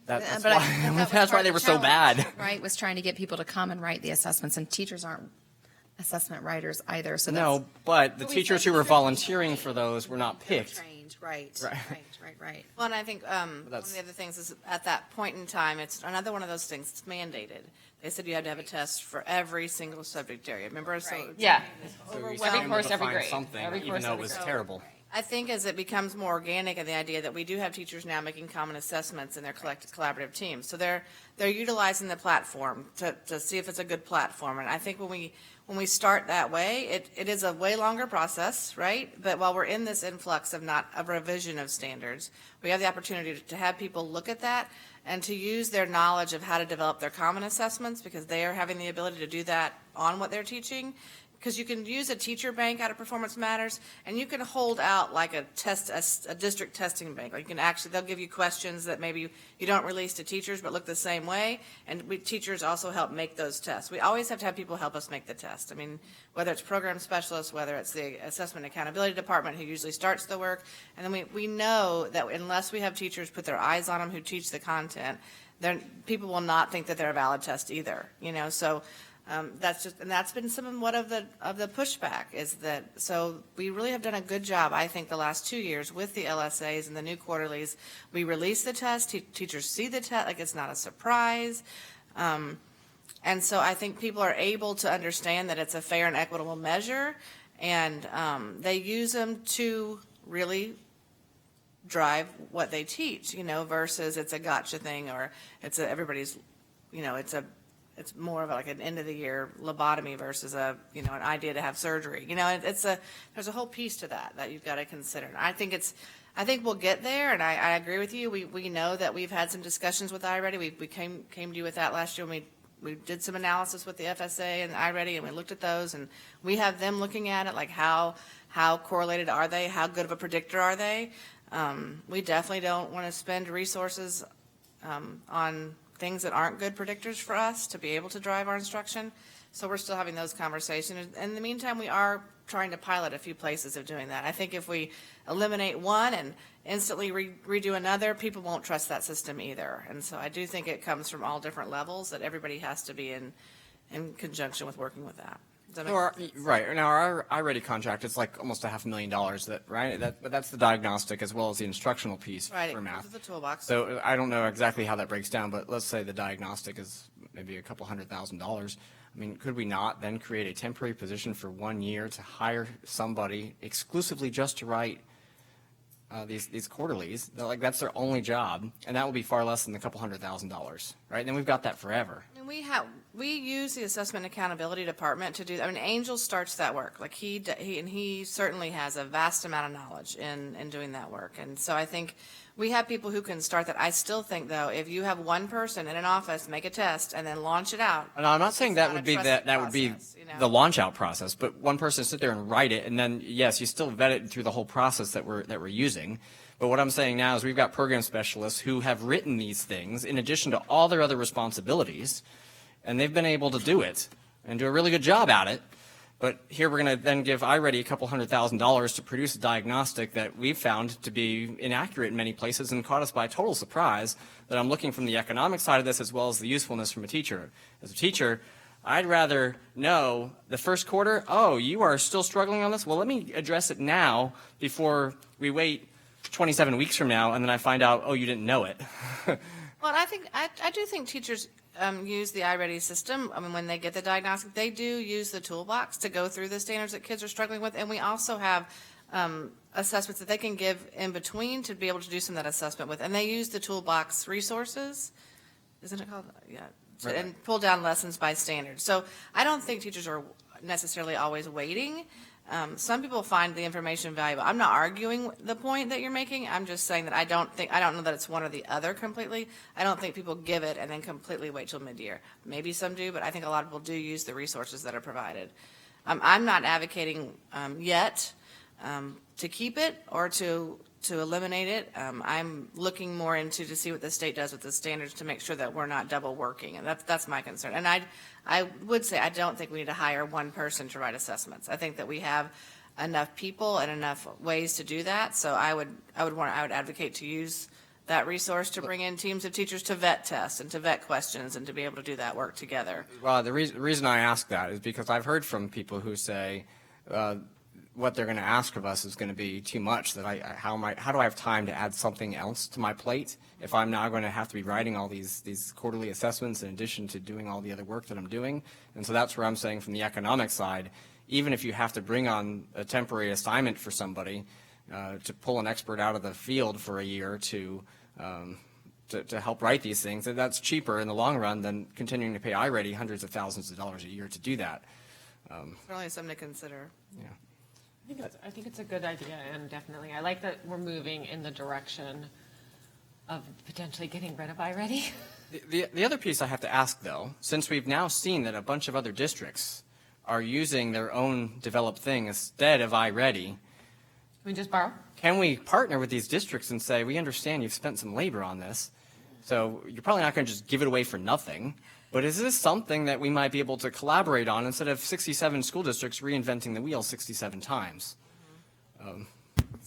that's why they were so bad. Right, was trying to get people to come and write the assessments, and teachers aren't assessment writers either. So no, but the teachers who were volunteering for those were not picked. Trained, right. Well, and I think one of the other things is at that point in time, it's another one of those things. It's mandated. They said you had to have a test for every single subject area. Remember? Yeah. So every course, every grade. Something, Every even course, though it every was grade. terrible. I think as it becomes more organic, and the idea that we do have teachers now making common assessments in their collective collaborative teams, so they're utilizing the platform to see if it's a good platform. And I think when we start that way, it is a way longer process, right? But while we're in this influx of not a revision of standards, we have the opportunity to have people look at that and to use their knowledge of how to develop their common assessments, because they are having the ability to do that on what they're teaching. Because you can use a teacher bank out of Performance Matters, and you can hold out like a district testing bank. Like you can they'll give you questions that maybe you don't release to teachers but look the same way, and teachers also help make those tests. We always have to have people help us make the test. I mean, whether it's program specialists, whether it's the assessment accountability department who usually starts the work, and then we know that unless we have teachers put their eyes on them who teach the content, then people will not think that they're a valid test either, so that's been somewhat of the pushback, is that, so we really have done a good job, I think, the last 2 years with the LSAs and the new quarterlies. We release the test, teachers see the test, like it's not a surprise. And so I think people are able to understand that it's a fair and equitable measure, and they use them to really drive what they teach, versus it's a gotcha thing, or it's everybody's, it's more of like an end of the year lobotomy versus an idea to have surgery. There's a whole piece to that you've got to consider. And I think we'll get there, and I agree with you. We know that we've had some discussions with iReady. We came to you with that last year when we did some analysis with the FSA and iReady, and we looked at those, and we have them looking at it, like how correlated are they? How good of a predictor are they? We definitely don't want to spend resources on things that aren't good predictors for us to be able to drive our instruction. So we're still having those conversations. In the meantime, we are trying to pilot a few places of doing that. I think if we eliminate one and instantly redo another, people won't trust that system either. And so I do think it comes from all different levels, that everybody has to be in conjunction with working with that. Right. Now, our iReady contract is like almost $500,000, right? But that's the diagnostic as well as the instructional piece for math. Right, the toolbox. So I don't know exactly how that breaks down, but let's say the diagnostic is maybe a couple $100,000. I mean, could we not then create a temporary position for 1 year to hire somebody exclusively just to write these quarterlies? That's their only job, and that will be far less than the couple $100,000, right? And then we've got that forever. And we use the assessment accountability department to do. I mean, Angel starts that work. Like he certainly has a vast amount of knowledge in doing that work. And so I think we have people who can start that. I still think, though, if you have one person in an office make a test and then launch it out. And I'm not saying that would be the launch out process, but one person sit there and write it, and then yes, you still vet it through the whole process that we're using. But what I'm saying now is we've got program specialists who have written these things in addition to all their other responsibilities, and they've been able to do it and do a really good job at it. But here we're going to then give iReady a couple $100,000 to produce a diagnostic that we've found to be inaccurate in many places and caught us by total surprise, that I'm looking from the economic side of this as well as the usefulness from a teacher. As a teacher, I'd rather know the first quarter, oh, you are still struggling on this? Well, let me address it now before we wait 27 weeks from now and then I find out, oh, you didn't know it. Well, I do think teachers use the iReady system. I mean, when they get the diagnostic, they do use the toolbox to go through the standards that kids are struggling with. And we also have assessments that they can give in between to be able to do some of that assessment with. And they use the toolbox resources, isn't it called? Yeah. Right. And pull down lessons by standards. So I don't think teachers are necessarily always waiting. Some people find the information valuable. I'm not arguing the point that you're making. I'm just saying that I don't know that it's one or the other completely. I don't think people give it and then completely wait till mid-year. Maybe some do, but I think a lot of people do use the resources that are provided. I'm not advocating yet to keep it or to eliminate it. I'm looking more into to see what the state does with the standards to make sure that we're not double working, and that's my concern. And I would say I don't think we need to hire one person to write assessments. I think that we have enough people and enough ways to do that. So I would advocate to use that resource to bring in teams of teachers to vet tests and to vet questions and to be able to do that work together. Well, the reason I ask that is because I've heard from people who say what they're going to ask of us is going to be too much, that how do I have time to add something else to my plate if I'm now going to have to be writing all these quarterly assessments in addition to doing all the other work that I'm doing. And so that's where I'm saying from the economic side, even if you have to bring on a temporary assignment for somebody, to pull an expert out of the field for a year to help write these things. And that's cheaper in the long run than continuing to pay iReady hundreds of thousands of dollars a year to do that. Certainly something to consider. Yeah. I think it's a good idea, and definitely, I like that we're moving in the direction of potentially getting rid of iReady. The other piece I have to ask, though, since we've now seen that a bunch of other districts are using their own developed thing instead of iReady, Can we just borrow? can we partner with these districts and say, we understand you've spent some labor on this, so you're probably not going to just give it away for nothing, but is this something that we might be able to collaborate on instead of 67 school districts reinventing the wheel 67 times?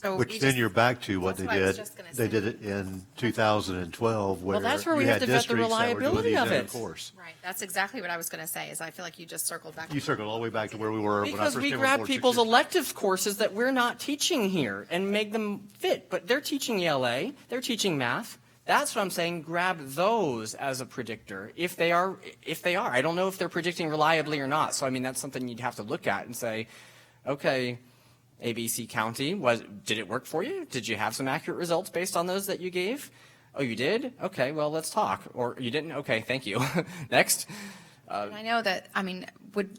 Which then you're back to what they That's what I was did. just gonna They say. did it in 2012 where Well, that's where we you have had to vet the districts that were doing reliability the of identical it. course. Right, that's exactly what I was going to say, is I feel like you just circled back. You circled all the way back to where we were when I Because first we came on grab board people's 6 years. elective courses that we're not teaching here and make them fit, but they're teaching ELA, they're teaching math. That's what I'm saying, grab those as a predictor, if they are. I don't know if they're predicting reliably or not, so I mean, that's something you'd have to look at and say, okay, ABC County, did it work for you? Did you have some accurate results based on those that you gave? Oh, you did? Okay, well, let's talk. Or you didn't? Okay, thank you. Next. And I know that, I mean, would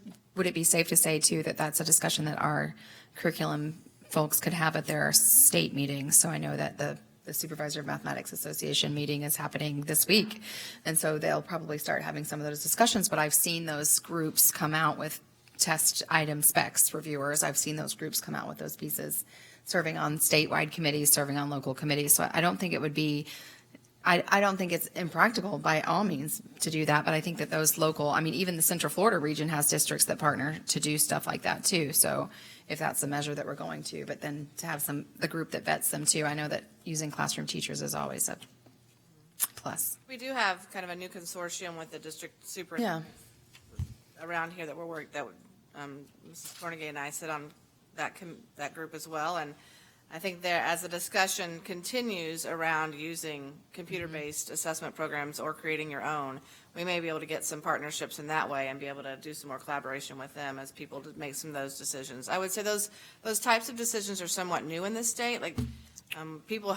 it be safe to say too that that's a discussion that our curriculum folks could have at their state meetings? So I know that the Supervisor of Mathematics Association meeting is happening this week. And so they'll probably start having some of those discussions, but I've seen those groups come out with test item specs reviewers. I've seen those groups come out with those pieces, serving on statewide committees, serving on local committees. So I don't think it would be, I don't think it's impractical by all means to do that, but I think that those local, I mean, even the Central Florida region has districts that partner to do stuff like that too. So if that's the measure that we're going to, but then to have the group that vets them too, I know that using classroom teachers is always a plus. We do have kind of a new consortium with the district superintendent around here that we're working, that Mrs. Cornegay and I sit on that group as well. And I think there, as the discussion continues around using computer-based assessment programs or creating your own, we may be able to get some partnerships in that way and be able to do some more collaboration with them as people to make some of those decisions. I would say those types of decisions are somewhat new in this state. Like, people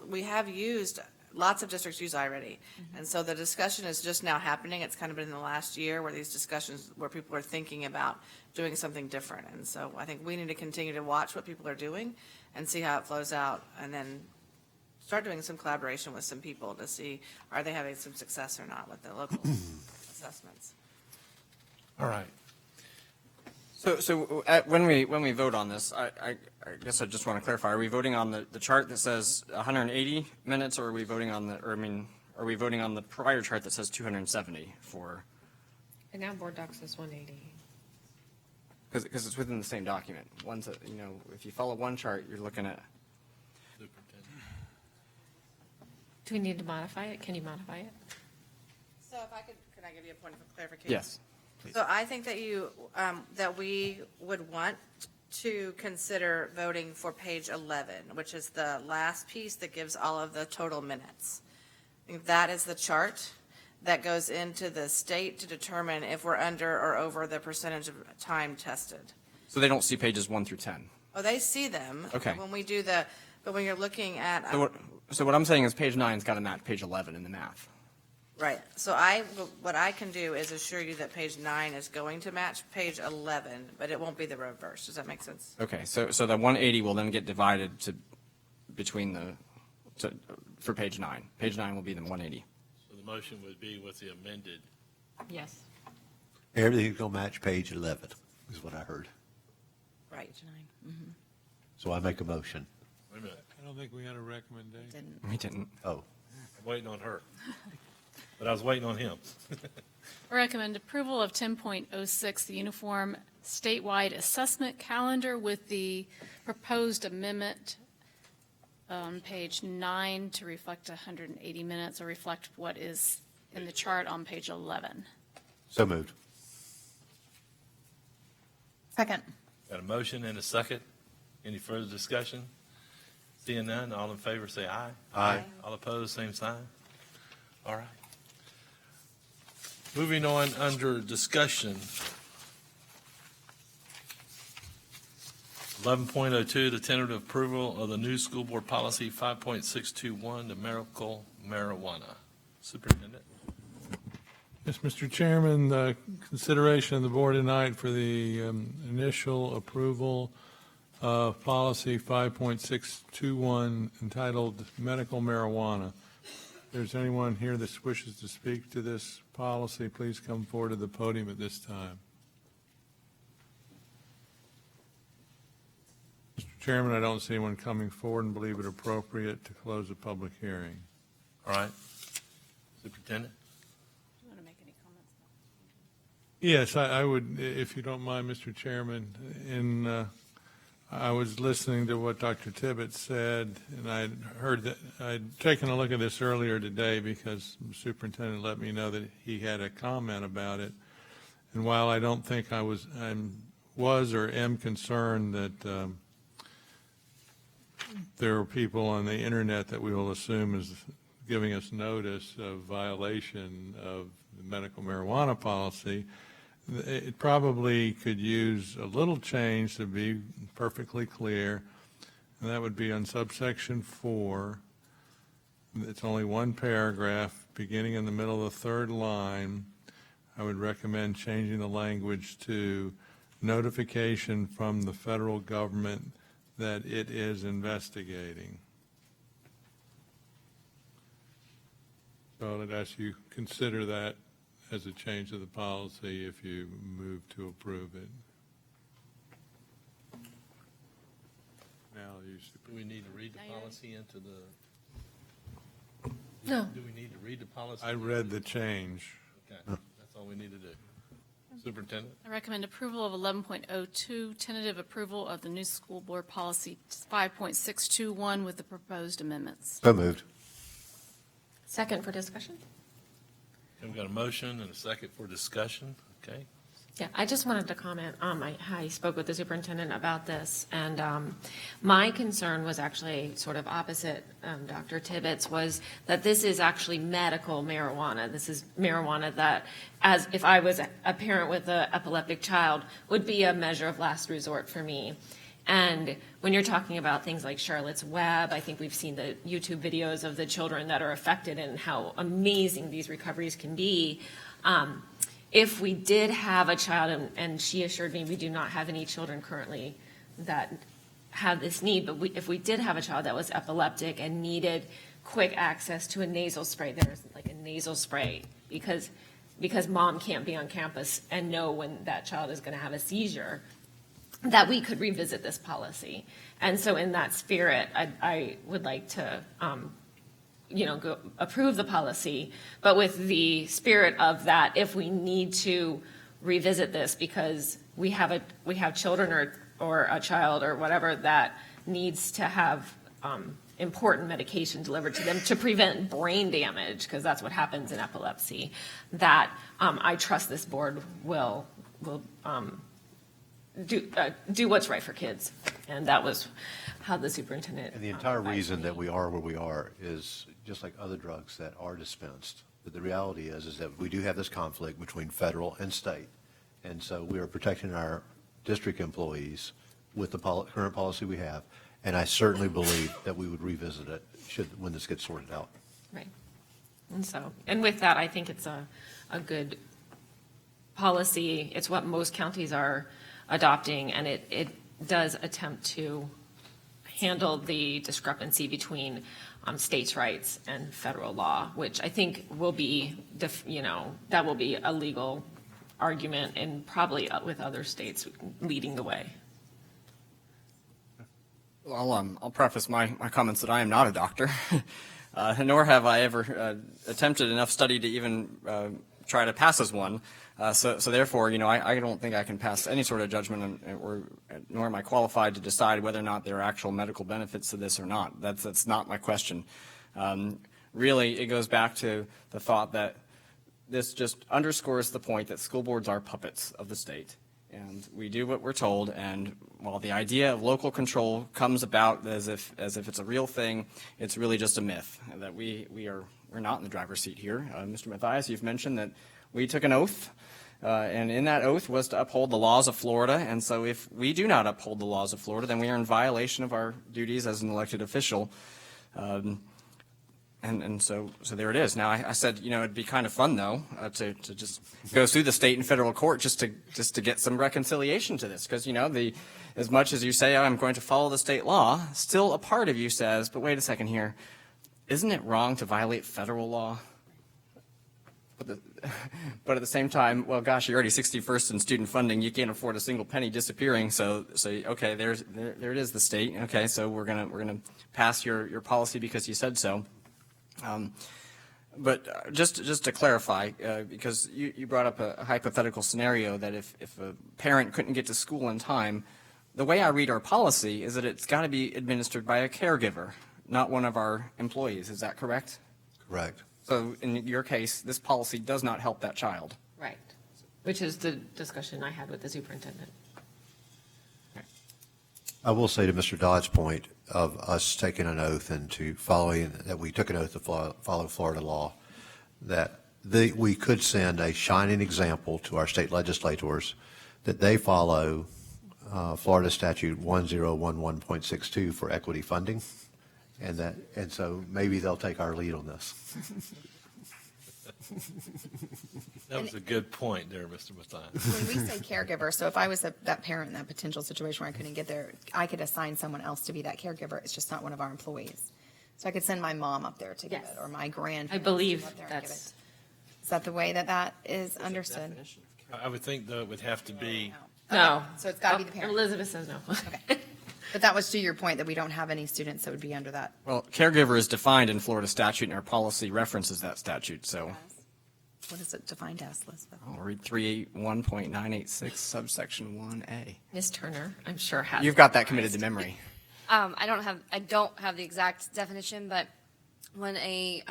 we have used, lots of districts use iReady. And so the discussion is just now happening. It's kind of been in the last year where these discussions, where people are thinking about doing something different. And so I think we need to continue to watch what people are doing and see how it flows out, and then start doing some collaboration with some people to see, are they having some success or not with the local assessments. All right. So when we vote on this, I guess I just want to clarify, are we voting on the chart that says 180 minutes, or are we voting on are we voting on the prior chart that says 270 for? And now board docs is 180. Because it's within the same document. One's, if you follow one chart, you're looking at. Do we need to modify it? Can you modify it? So if I could I give you a point of clarification? Yes. Please. So I think that that we would want to consider voting for page 11, which is the last piece that gives all of the total minutes. I think that is the chart that goes into the state to determine if we're under or over the percentage of time tested. So they don't see pages 1 through 10? Oh, they see them. Okay. When we do but when you're looking at. So what I'm saying is page 9's got to match page 11 in the math. Right. So what I can do is assure you that page 9 is going to match page 11, but it won't be the reverse. Does that make sense? Okay. So the 180 will then get divided for page 9. Page 9 will be the 180. So the motion would be with the amended. Yes. Everything's going to match page 11, is what I heard. Right. So I make a motion. Wait a minute. I don't think we had a recommendation. We didn't. Oh. I'm waiting on her. But I was waiting on him. Recommend approval of 10.06, the uniform statewide assessment calendar with the proposed amendment on page 9 to reflect 180 minutes or reflect what is in the chart on page 11. So moved. Second. Got a motion and a second. Any further discussion? Seeing none, all in favor say aye. Aye. All opposed, same sign. All right. Moving on under discussion. 11.02, the tentative approval of the new school board policy 5.621, the medical marijuana. Superintendent. Yes, Mr. Chairman, the consideration of the board tonight for the initial approval of policy 5.621 entitled medical marijuana. If there's anyone here that wishes to speak to this policy, please come forward to the podium at this time. Mr. Chairman, I don't see anyone coming forward and believe it appropriate to close the public hearing. All right. Superintendent. Do you want to make any comments? Yes, I would, if you don't mind, Mr. Chairman. I was listening to what Dr. Tibbetts said, and I'd heard that, I'd taken a look at this earlier today because the superintendent let me know that he had a comment about it. And while I don't think I was or am concerned that there are people on the internet that we will assume is giving us notice of violation of the medical marijuana policy, it probably could use a little change to be perfectly clear, and that would be on subsection 4. It's only one paragraph, beginning in the middle of the third line. I would recommend changing the language to notification from the federal government that it is investigating. So I'd ask you consider that as a change of the policy if you move to approve it. Now, Do we need to read the policy into the? No. Do we need to read the policy? I read the change. Okay, that's all we need to do. Superintendent. I recommend approval of 11.02, tentative approval of the new school board policy 5.621 with the proposed amendments. So moved. Second for discussion? We've got a motion and a second for discussion. Okay. Yeah, I just wanted to comment. I spoke with the superintendent about this, and my concern was actually sort of opposite Dr. Tibbetts, was that this is actually medical marijuana. This is marijuana that, as if I was a parent with an epileptic child, would be a measure of last resort for me. And when you're talking about things like Charlotte's Web, I think we've seen the YouTube videos of the children that are affected and how amazing these recoveries can be. If we did have a child, and she assured me we do not have any children currently that have this need, but if we did have a child that was epileptic and needed quick access to a nasal spray, there's like a nasal spray because mom can't be on campus and know when that child is going to have a seizure, that we could revisit this policy. And so in that spirit, I would like to go approve the policy, but with the spirit of that, if we need to revisit this because we have children or a child or whatever that needs to have important medication delivered to them to prevent brain damage, because that's what happens in epilepsy, that I trust this board will do what's right for kids. And that was how the superintendent. And the entire reason that we are where we are is just like other drugs that are dispensed. But the reality is that we do have this conflict between federal and state. And so we are protecting our district employees with the current policy we have. And I certainly believe that we would revisit it when this gets sorted out. Right. And with that, I think it's a good policy. It's what most counties are adopting, and it does attempt to handle the discrepancy between states' rights and federal law, which I think will be, that will be a legal argument, and probably with other states leading the way. Well, I'll preface my comments that I am not a doctor, nor have I ever attempted enough study to even try to pass as one. So therefore, I don't think I can pass any sort of judgment, nor am I qualified to decide whether or not there are actual medical benefits to this or not. That's not my question. Really, it goes back to the thought that this just underscores the point that school boards are puppets of the state. And we do what we're told, and while the idea of local control comes about as if it's a real thing, it's really just a myth, that we're not in the driver's seat here. Mr. Mathias, you've mentioned that we took an oath, And in that oath was to uphold the laws of Florida. And so if we do not uphold the laws of Florida, then we are in violation of our duties as an elected official. And so there it is. Now, I said, it'd be kind of fun, though, to just go through the state and federal court just to get some reconciliation to this. Because, as much as you say, I'm going to follow the state law, still a part of you says, but wait a second here, isn't it wrong to violate federal law? But at the same time, well, gosh, you're already 61st in student funding. You can't afford a single penny disappearing. So okay, there it is, the state. Okay, so we're gonna pass your policy because you said so. But just to clarify, because you brought up a hypothetical scenario that if a parent couldn't get to school in time, the way I read our policy is that it's got to be administered by a caregiver, not one of our employees. Is that correct? Correct. So in your case, this policy does not help that child. Right, which is the discussion I had with the superintendent. I will say to Mr. Dodd's point of us taking an oath and that we took an oath to follow Florida law, that we could send a shining example to our state legislators that they follow Florida Statute 1011.62 for equity funding, and so maybe they'll take our lead on this. That was a good point there, Mr. Mathias. When we say caregiver, so if I was that parent in that potential situation where I couldn't get there, I could assign someone else to be that caregiver. It's just not one of our employees. So I could send my mom up there to give it, or my grandparents. I believe up there and give that's. it. Is that the way that is understood? I would think, though, it would have to be. No. So it's got to be the parent. Elizabeth says no. Okay. But that was to your point that we don't have any students that would be under that. Well, caregiver is defined in Florida statute, and our policy references that statute, so. What is it defined as, Elizabeth? I'll read 381.986 subsection 1A. Ms. Turner, I'm sure has. You've got that committed to memory. I don't have the exact definition, but when a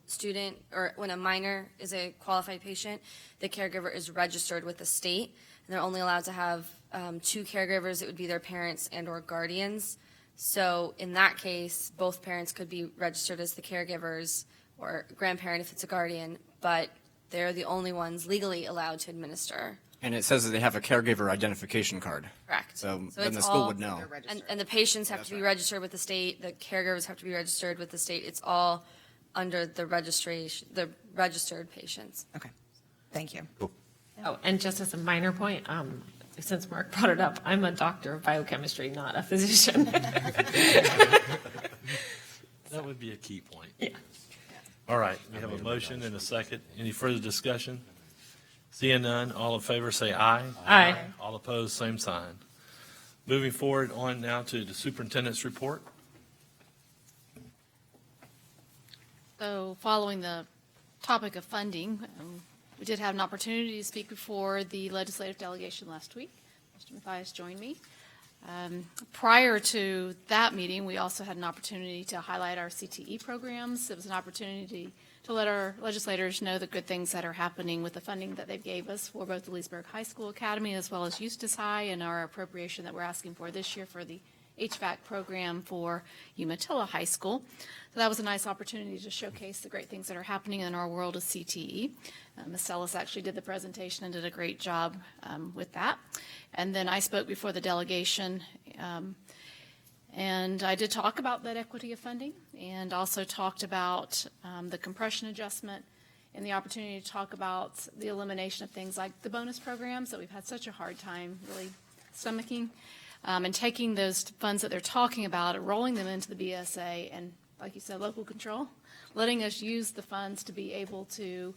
student or when a minor is a qualified patient, the caregiver is registered with the state, and they're only allowed to have 2 caregivers. It would be their parents and or guardians. So in that case, both parents could be registered as the caregivers or grandparent if it's a guardian, but they're the only ones legally allowed to administer. And it says that they have a caregiver identification card. Correct. So then it's the school all- would know. And the patients have to be registered with the state, the caregivers have to be registered with the state. It's all under the registration, the registered patients. Okay, thank you. Oh, and just as a minor point, since Mark brought it up, I'm a doctor of biochemistry, not a physician. That would be a key point. Yeah. All right, we have a motion and a second. Any further discussion? Seeing none, all in favor say aye. Aye. All opposed, same sign. Moving forward on now to the superintendent's report. So following the topic of funding, we did have an opportunity to speak before the legislative delegation last week. Mr. Mathias joined me. Prior to that meeting, we also had an opportunity to highlight our CTE programs. It was an opportunity to let our legislators know the good things that are happening with the funding that they gave us for both the Leesburg High School Academy as well as Eustis High, and our appropriation that we're asking for this year for the HVAC program for Umatilla High School. So that was a nice opportunity to showcase the great things that are happening in our world of CTE. Ms. Ellis actually did the presentation and did a great job with that. And then I spoke before the delegation, and I did talk about that equity of funding and also talked about the compression adjustment and the opportunity to talk about the elimination of things like the bonus programs that we've had such a hard time really stomaching. And taking those funds that they're talking about and rolling them into the BSA and, like you said, local control, letting us use the funds to be able to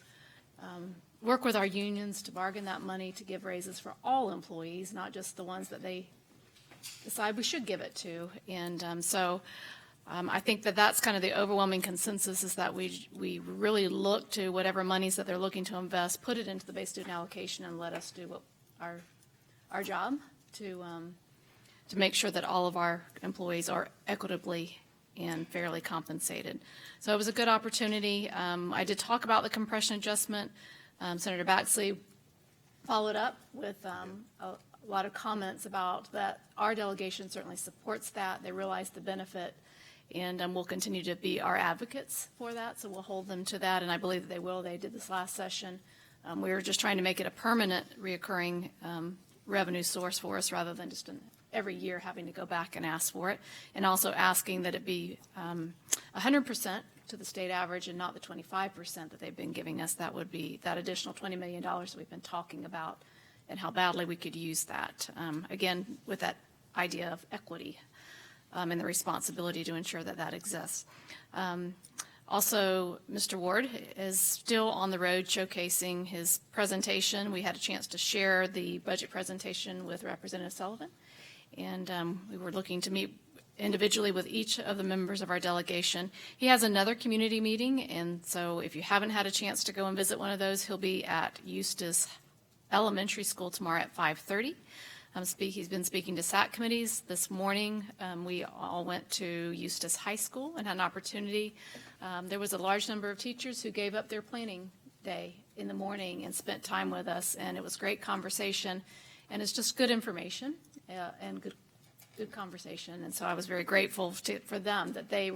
work with our unions to bargain that money to give raises for all employees, not just the ones that they decide we should give it to. And so I think that that's kind of the overwhelming consensus, is that we really look to whatever monies that they're looking to invest, put it into the base student allocation and let us do what our job to make sure that all of our employees are equitably and fairly compensated. So it was a good opportunity. I did talk about the compression adjustment. Senator Baxley followed up with a lot of comments about that. Our delegation certainly supports that. They realize the benefit, and will continue to be our advocates for that. So we'll hold them to that, and I believe that they will. They did this last session We were just trying to make it a permanent reoccurring revenue source for us rather than just every year having to go back and ask for it, and also asking that it be 100% to the state average and not the 25% that they've been giving us. That would be that additional $20 million that we've been talking about and how badly we could use that. Again, with that idea of equity and the responsibility to ensure that that exists. Also, Mr. Ward is still on the road showcasing his presentation. We had a chance to share the budget presentation with Representative Sullivan, and we were looking to meet individually with each of the members of our delegation. He has another community meeting, and so if you haven't had a chance to go and visit one of those, he'll be at Eustis Elementary School tomorrow at 5:30. He's been speaking to SAC committees. This morning, we all went to Eustis High School and had an opportunity. There was a large number of teachers who gave up their planning day in the morning and spent time with us, and it was great conversation, and it's just good information and good conversation. And so I was very grateful for them that they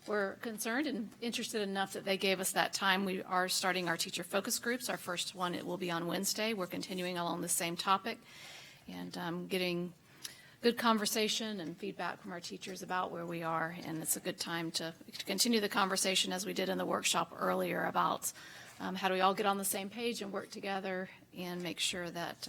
were concerned and interested enough that they gave us that time. We are starting our teacher focus groups. Our first one, it will be on Wednesday. We're continuing along the same topic and getting good conversation and feedback from our teachers about where we are. And it's a good time to continue the conversation as we did in the workshop earlier about how do we all get on the same page and work together and make sure that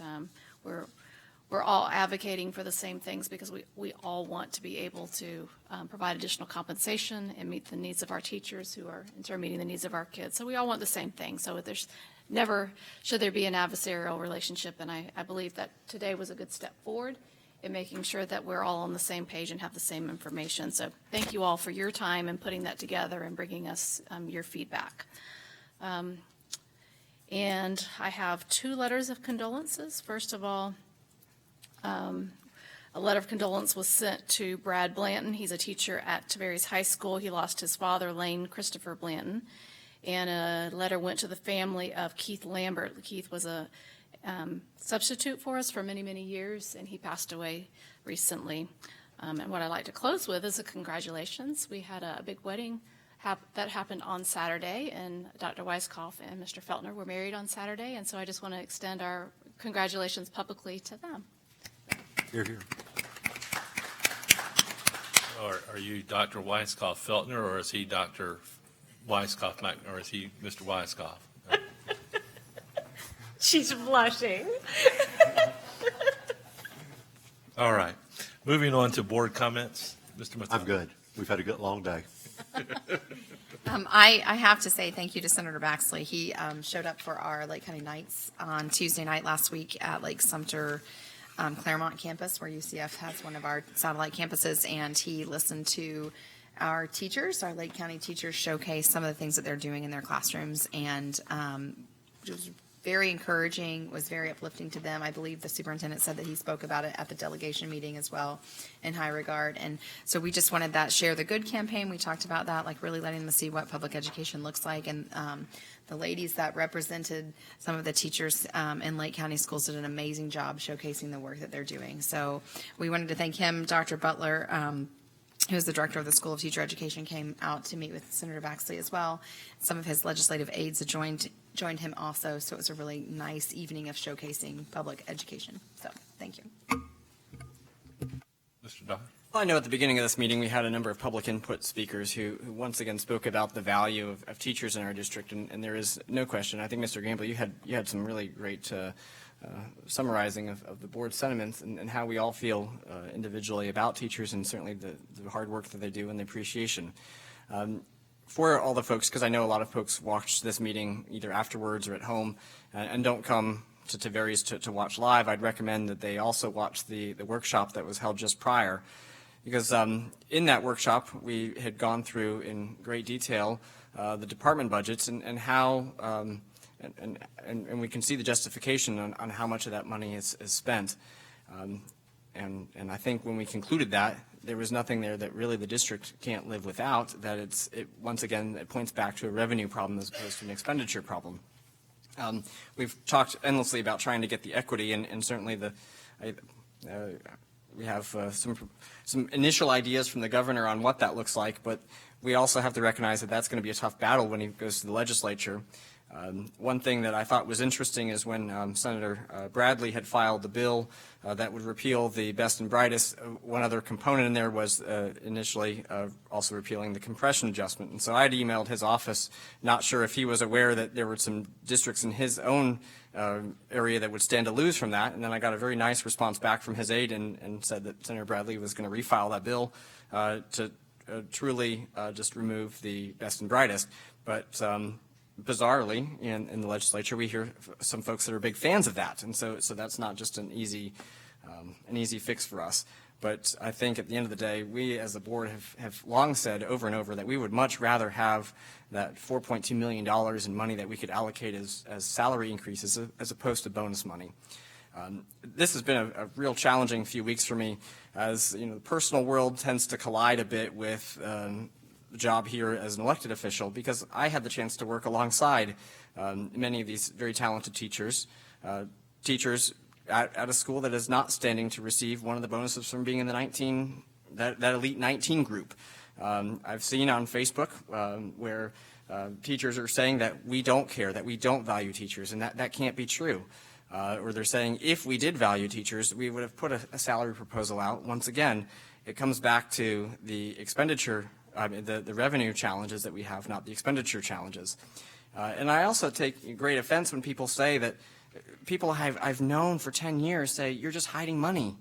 we're all advocating for the same things, because we all want to be able to provide additional compensation and meet the needs of our teachers who are in turn meeting the needs of our kids. So we all want the same thing. So there's never should there be an adversarial relationship, and I believe that today was a good step forward in making sure that we're all on the same page and have the same information. So thank you all for your time and putting that together and bringing us your feedback. And I have 2 letters of condolences. First of all, a letter of condolence was sent to Brad Blanton. He's a teacher at Tavares High School. He lost his father, Lane Christopher Blanton. And a letter went to the family of Keith Lambert. Keith was a substitute for us for many, many years, and he passed away recently. And what I'd like to close with is a congratulations. We had a big wedding that happened on Saturday, and Dr. Weiskopf and Mr. Feltner were married on Saturday, and so I just want to extend our congratulations publicly to them. Here, here. Are you Dr. Weiskopf Feltner, or is he Dr. Weiskopf, or is he Mr. Weiskopf? She's blushing. All right. Moving on to board comments. Mr. Mathon. I'm good. We've had a good, long day. I have to say thank you to Senator Baxley. He showed up for our Lake County Nights on Tuesday night last week at Lake Sumter Claremont campus, where UCF has one of our satellite campuses, and he listened to our teachers, our Lake County teachers, showcase some of the things that they're doing in their classrooms, and it was very encouraging, was very uplifting to them. I believe the superintendent said that he spoke about it at the delegation meeting as well in high regard. And so we just wanted that Share the Good campaign. We talked about that, like really letting them see what public education looks like. And the ladies that represented some of the teachers in Lake County schools did an amazing job showcasing the work that they're doing. So we wanted to thank him. Dr. Butler, who is the director of the School of Teacher Education, came out to meet with Senator Baxley as well. Some of his legislative aides had joined him also, so it was a really nice evening of showcasing public education. So, thank you. Mr. Dodd. Well, I know at the beginning of this meeting, we had a number of public input speakers who once again spoke about the value of teachers in our district, and there is no question. I think, Mr. Gamble, you had some really great summarizing of the board's sentiments and how we all feel individually about teachers, and certainly the hard work that they do and the appreciation. For all the folks, because I know a lot of folks watch this meeting either afterwards or at home and don't come to Tavares to watch live, I'd recommend that they also watch the workshop that was held just prior. Because in that workshop, we had gone through in great detail the department budgets and how and we can see the justification on how much of that money is spent. And I think when we concluded that, there was nothing there that really the district can't live without, that once again, it points back to a revenue problem as opposed to an expenditure problem. We've talked endlessly about trying to get the equity, and certainly we have some initial ideas from the governor on what that looks like, but we also have to recognize that that's going to be a tough battle when he goes to the legislature. One thing that I thought was interesting is when Senator Bradley had filed the bill that would repeal the best and brightest, one other component in there was initially also repealing the compression adjustment. And so I had emailed his office, not sure if he was aware that there were some districts in his own area that would stand to lose from that. And then I got a very nice response back from his aide and said that Senator Bradley was going to refile that bill to truly just remove the best and brightest. But bizarrely, in the legislature, we hear some folks that are big fans of that, and so that's not just an easy fix for us. But I think at the end of the day, we as a board have long said over and over that we would much rather have that $4.2 million in money that we could allocate as salary increases as opposed to bonus money. This has been a real challenging few weeks for me, as the personal world tends to collide a bit with job here as an elected official, because I had the chance to work alongside many of these very talented teachers at a school that is not standing to receive one of the bonuses from being in the that elite 19 group. I've seen on Facebook where teachers are saying that we don't care, that we don't value teachers, and that can't be true. Or they're saying if we did value teachers, we would have put a salary proposal out. Once again, it comes back to the expenditure, the revenue challenges that we have, not the expenditure challenges. And I also take great offense when people say that people I've known for 10 years say, you're just hiding money.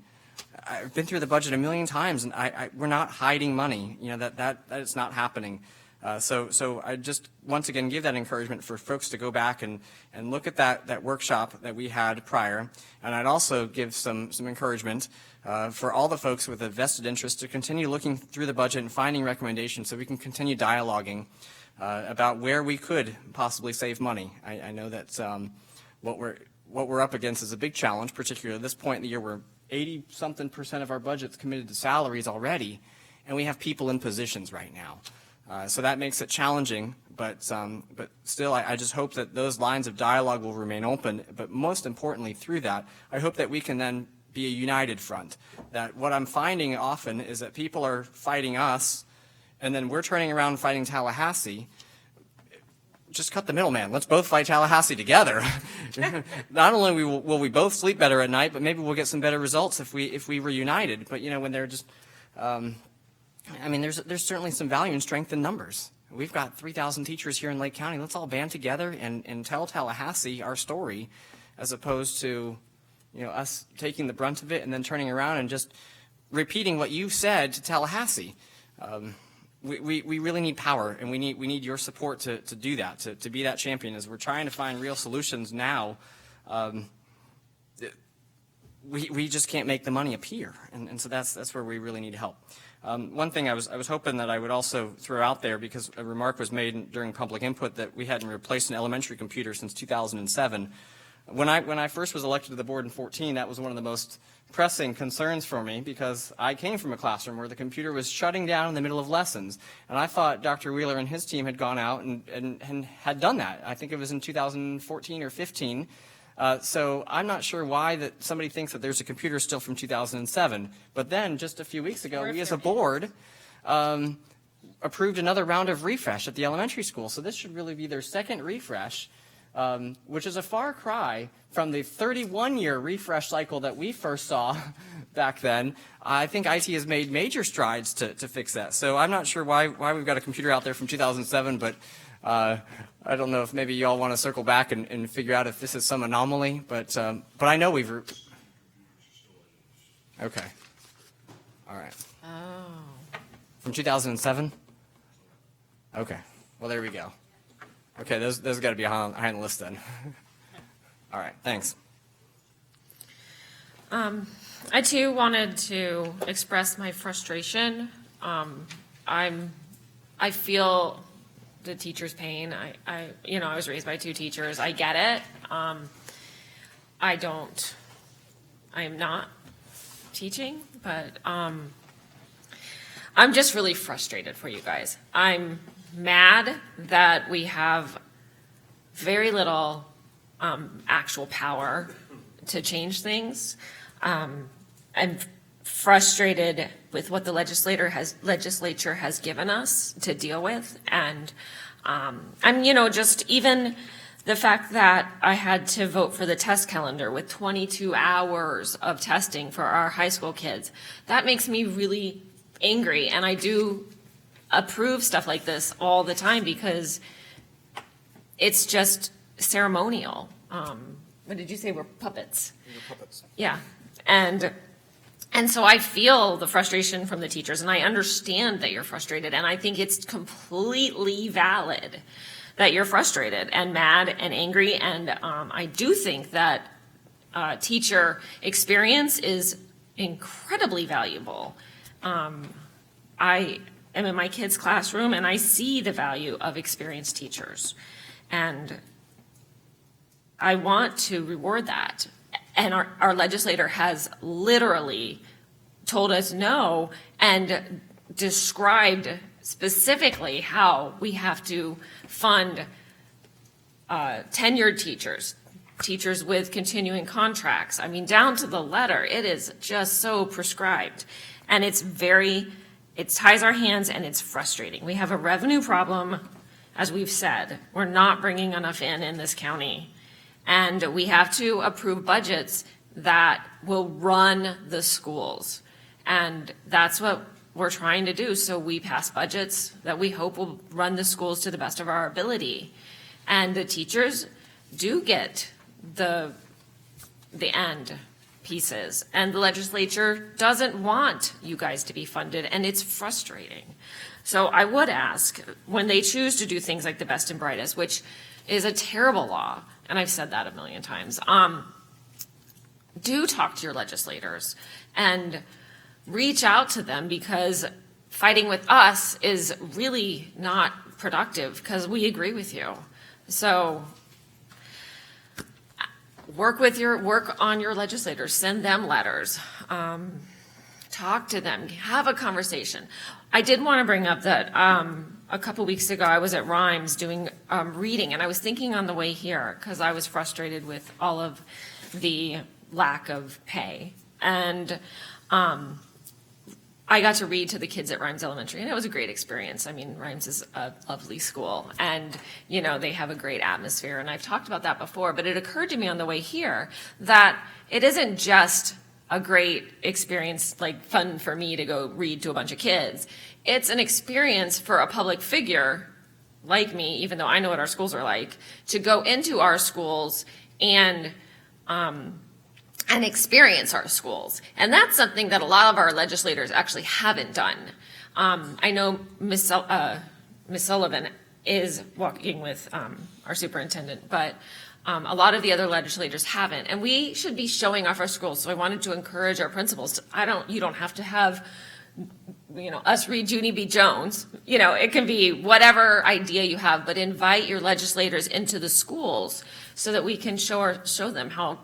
I've been through the budget a million times, and we're not hiding money. That is not happening. So I just once again give that encouragement for folks to go back and look at that workshop that we had prior. And I'd also give some encouragement for all the folks with a vested interest to continue looking through the budget and finding recommendations so we can continue dialoguing about where we could possibly save money. I know that what we're up against is a big challenge, particularly at this point in the year where 80-something% of our budget's committed to salaries already, and we have people in positions right now. So that makes it challenging, but still, I just hope that those lines of dialogue will remain open. But most importantly, through that, I hope that we can then be a united front. That what I'm finding often is that people are fighting us, and then we're turning around and fighting Tallahassee. Just cut the middleman. Let's both fight Tallahassee together. Not only will we both sleep better at night, but maybe we'll get some better results if we were united. But when they're just there's certainly some value and strength in numbers. We've got 3,000 teachers here in Lake County. Let's all band together and tell Tallahassee our story, as opposed to us taking the brunt of it and then turning around and just repeating what you said to Tallahassee. We really need power, and we need your support to do that, to be that champion. As we're trying to find real solutions now, we just can't make the money appear, and so that's where we really need help. One thing I was hoping that I would also throw out there, because a remark was made during public input that we hadn't replaced an elementary computer since 2007. When I first was elected to the board in 2014, that was one of the most pressing concerns for me, because I came from a classroom where the computer was shutting down in the middle of lessons, and I thought Dr. Wheeler and his team had gone out and had done that. I think it was in 2014 or 15. So I'm not sure why that somebody thinks that there's a computer still from 2007. But then just a few weeks ago, we as a board approved another round of refresh at the elementary school. So this should really be their second refresh, which is a far cry from the 31-year refresh cycle that we first saw back then. I think IT has made major strides to fix that. So I'm not sure why we've got a computer out there from 2007, but I don't know if maybe you all want to circle back and figure out if this is some anomaly, but I know we've. Okay. All right. Oh. From 2007? Okay. Well, there we go. Okay, those got to be high on the list then. All right. Thanks. I too wanted to express my frustration. I feel the teacher's pain. I was raised by two teachers. I get it. I am not teaching, but I'm just really frustrated for you guys. I'm mad that we have very little actual power to change things. I'm frustrated with what the legislature has given us to deal with, and I'm just even the fact that I had to vote for the test calendar with 22 hours of testing for our high school kids, that makes me really angry. And I do approve stuff like this all the time because it's just ceremonial. What did you say? We're puppets. Puppets. Yeah. And so I feel the frustration from the teachers, and I understand that you're frustrated, and I think it's completely valid that you're frustrated and mad and angry, and I do think that teacher experience is incredibly valuable. I am in my kids' classroom, and I see the value of experienced teachers, and I want to reward that. And our legislator has literally told us no and described specifically how we have to fund tenured teachers, teachers with continuing contracts. I mean, down to the letter, it is just so prescribed. And it ties our hands and it's frustrating. We have a revenue problem, as we've said. We're not bringing enough in this county. And we have to approve budgets that will run the schools. And that's what we're trying to do. So we pass budgets that we hope will run the schools to the best of our ability. And the teachers do get the end pieces. And the legislature doesn't want you guys to be funded, and it's frustrating. So I would ask, when they choose to do things like the Best and Brightest, which is a terrible law, and I've said that a million times, do talk to your legislators and reach out to them, because fighting with us is really not productive because we agree with you. So work on your legislators, send them letters, talk to them, have a conversation. I did want to bring up that a couple weeks ago I was at Rhymes doing reading, and I was thinking on the way here because I was frustrated with all of the lack of pay. And I got to read to the kids at Rhymes Elementary, and it was a great experience. I mean, Rhymes is a lovely school, and, you know, they have a great atmosphere, and I've talked about that before, but it occurred to me on the way here that it isn't just a great experience, like fun for me to go read to a bunch of kids. It's an experience for a public figure like me, even though I know what our schools are like, to go into our schools and experience our schools. And that's something that a lot of our legislators actually haven't done. I know Ms. Sullivan is working with our superintendent, but a lot of the other legislators haven't. And we should be showing off our schools. So I wanted to encourage our principals. You don't have to have, us read Junie B. Jones. It can be whatever idea you have, but invite your legislators into the schools so that we can show them how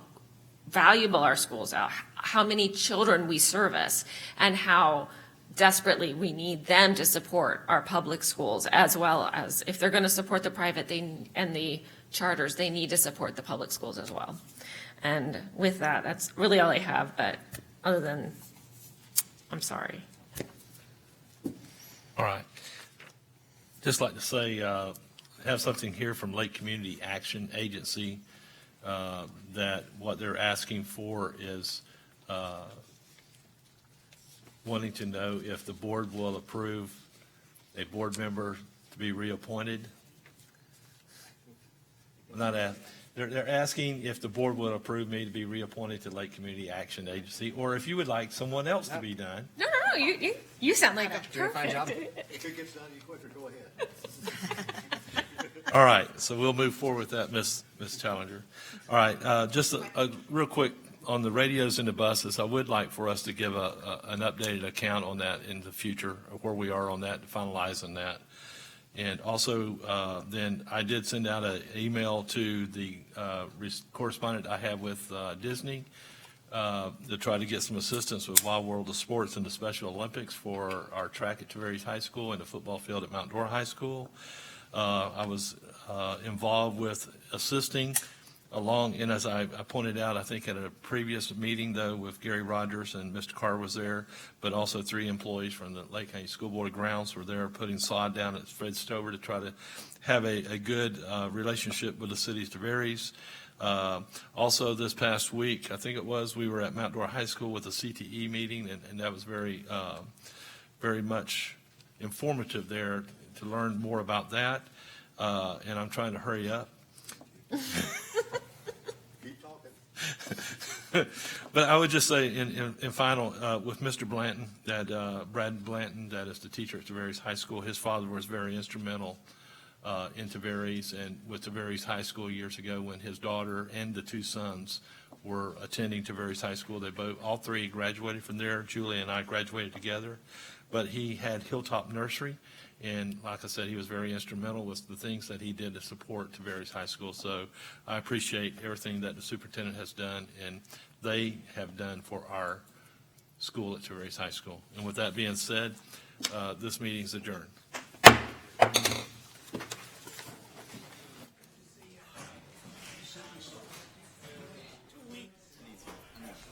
valuable our schools are, how many children we service, and how desperately we need them to support our public schools, as well as if they're going to support the private and the charters, they need to support the public schools as well. And with that, that's really all I have, but other than, I'm sorry. All right. Just like to say, have something here from Lake Community Action Agency, that what they're asking for is wanting to know if the board will approve a board member to be reappointed. They're asking if the board will approve me to be reappointed to Lake Community Action Agency, or if you would like someone else to be done. No, you sound like a Fine job. perfect. If it gets done any quicker, go ahead. All right, so we'll move forward with that, Ms. Challenger. All right, just a real quick on the radios and the buses. I would like for us to give an updated account on that in the future, of where we are on that, finalizing that. And also, then I did send out an email to the correspondent I have with Disney to try to get some assistance with Wild World of Sports and the Special Olympics for our track at Tavares High School and the football field at Mount Dora High School. I was involved with assisting along, and as I pointed out, I think at a previous meeting, though, with Gary Rogers and Mr. Carr was there, but also 3 employees from the Lake County School Board of Grounds were there putting sod down at Fred Stover to try to have a good relationship with the city of Tavares. Also, this past week, I think it was, we were at Mount Dora High School with a CTE meeting, and that was very, very much informative there to learn more about that. And I'm trying to hurry up. But I would just say in final, with Mr. Blanton, that Brad Blanton, that is the teacher at Tavares High School, his father was very instrumental in Tavares and with Tavares High School years ago when his daughter and the 2 sons were attending Tavares High School. They both, all 3 graduated from there. Julie and I graduated together. But he had Hilltop Nursery, and like I said, he was very instrumental with the things that he did to support Tavares High School. So I appreciate everything that the superintendent has done and they have done for our school at Tavares High School. And with that being said, this meeting is adjourned.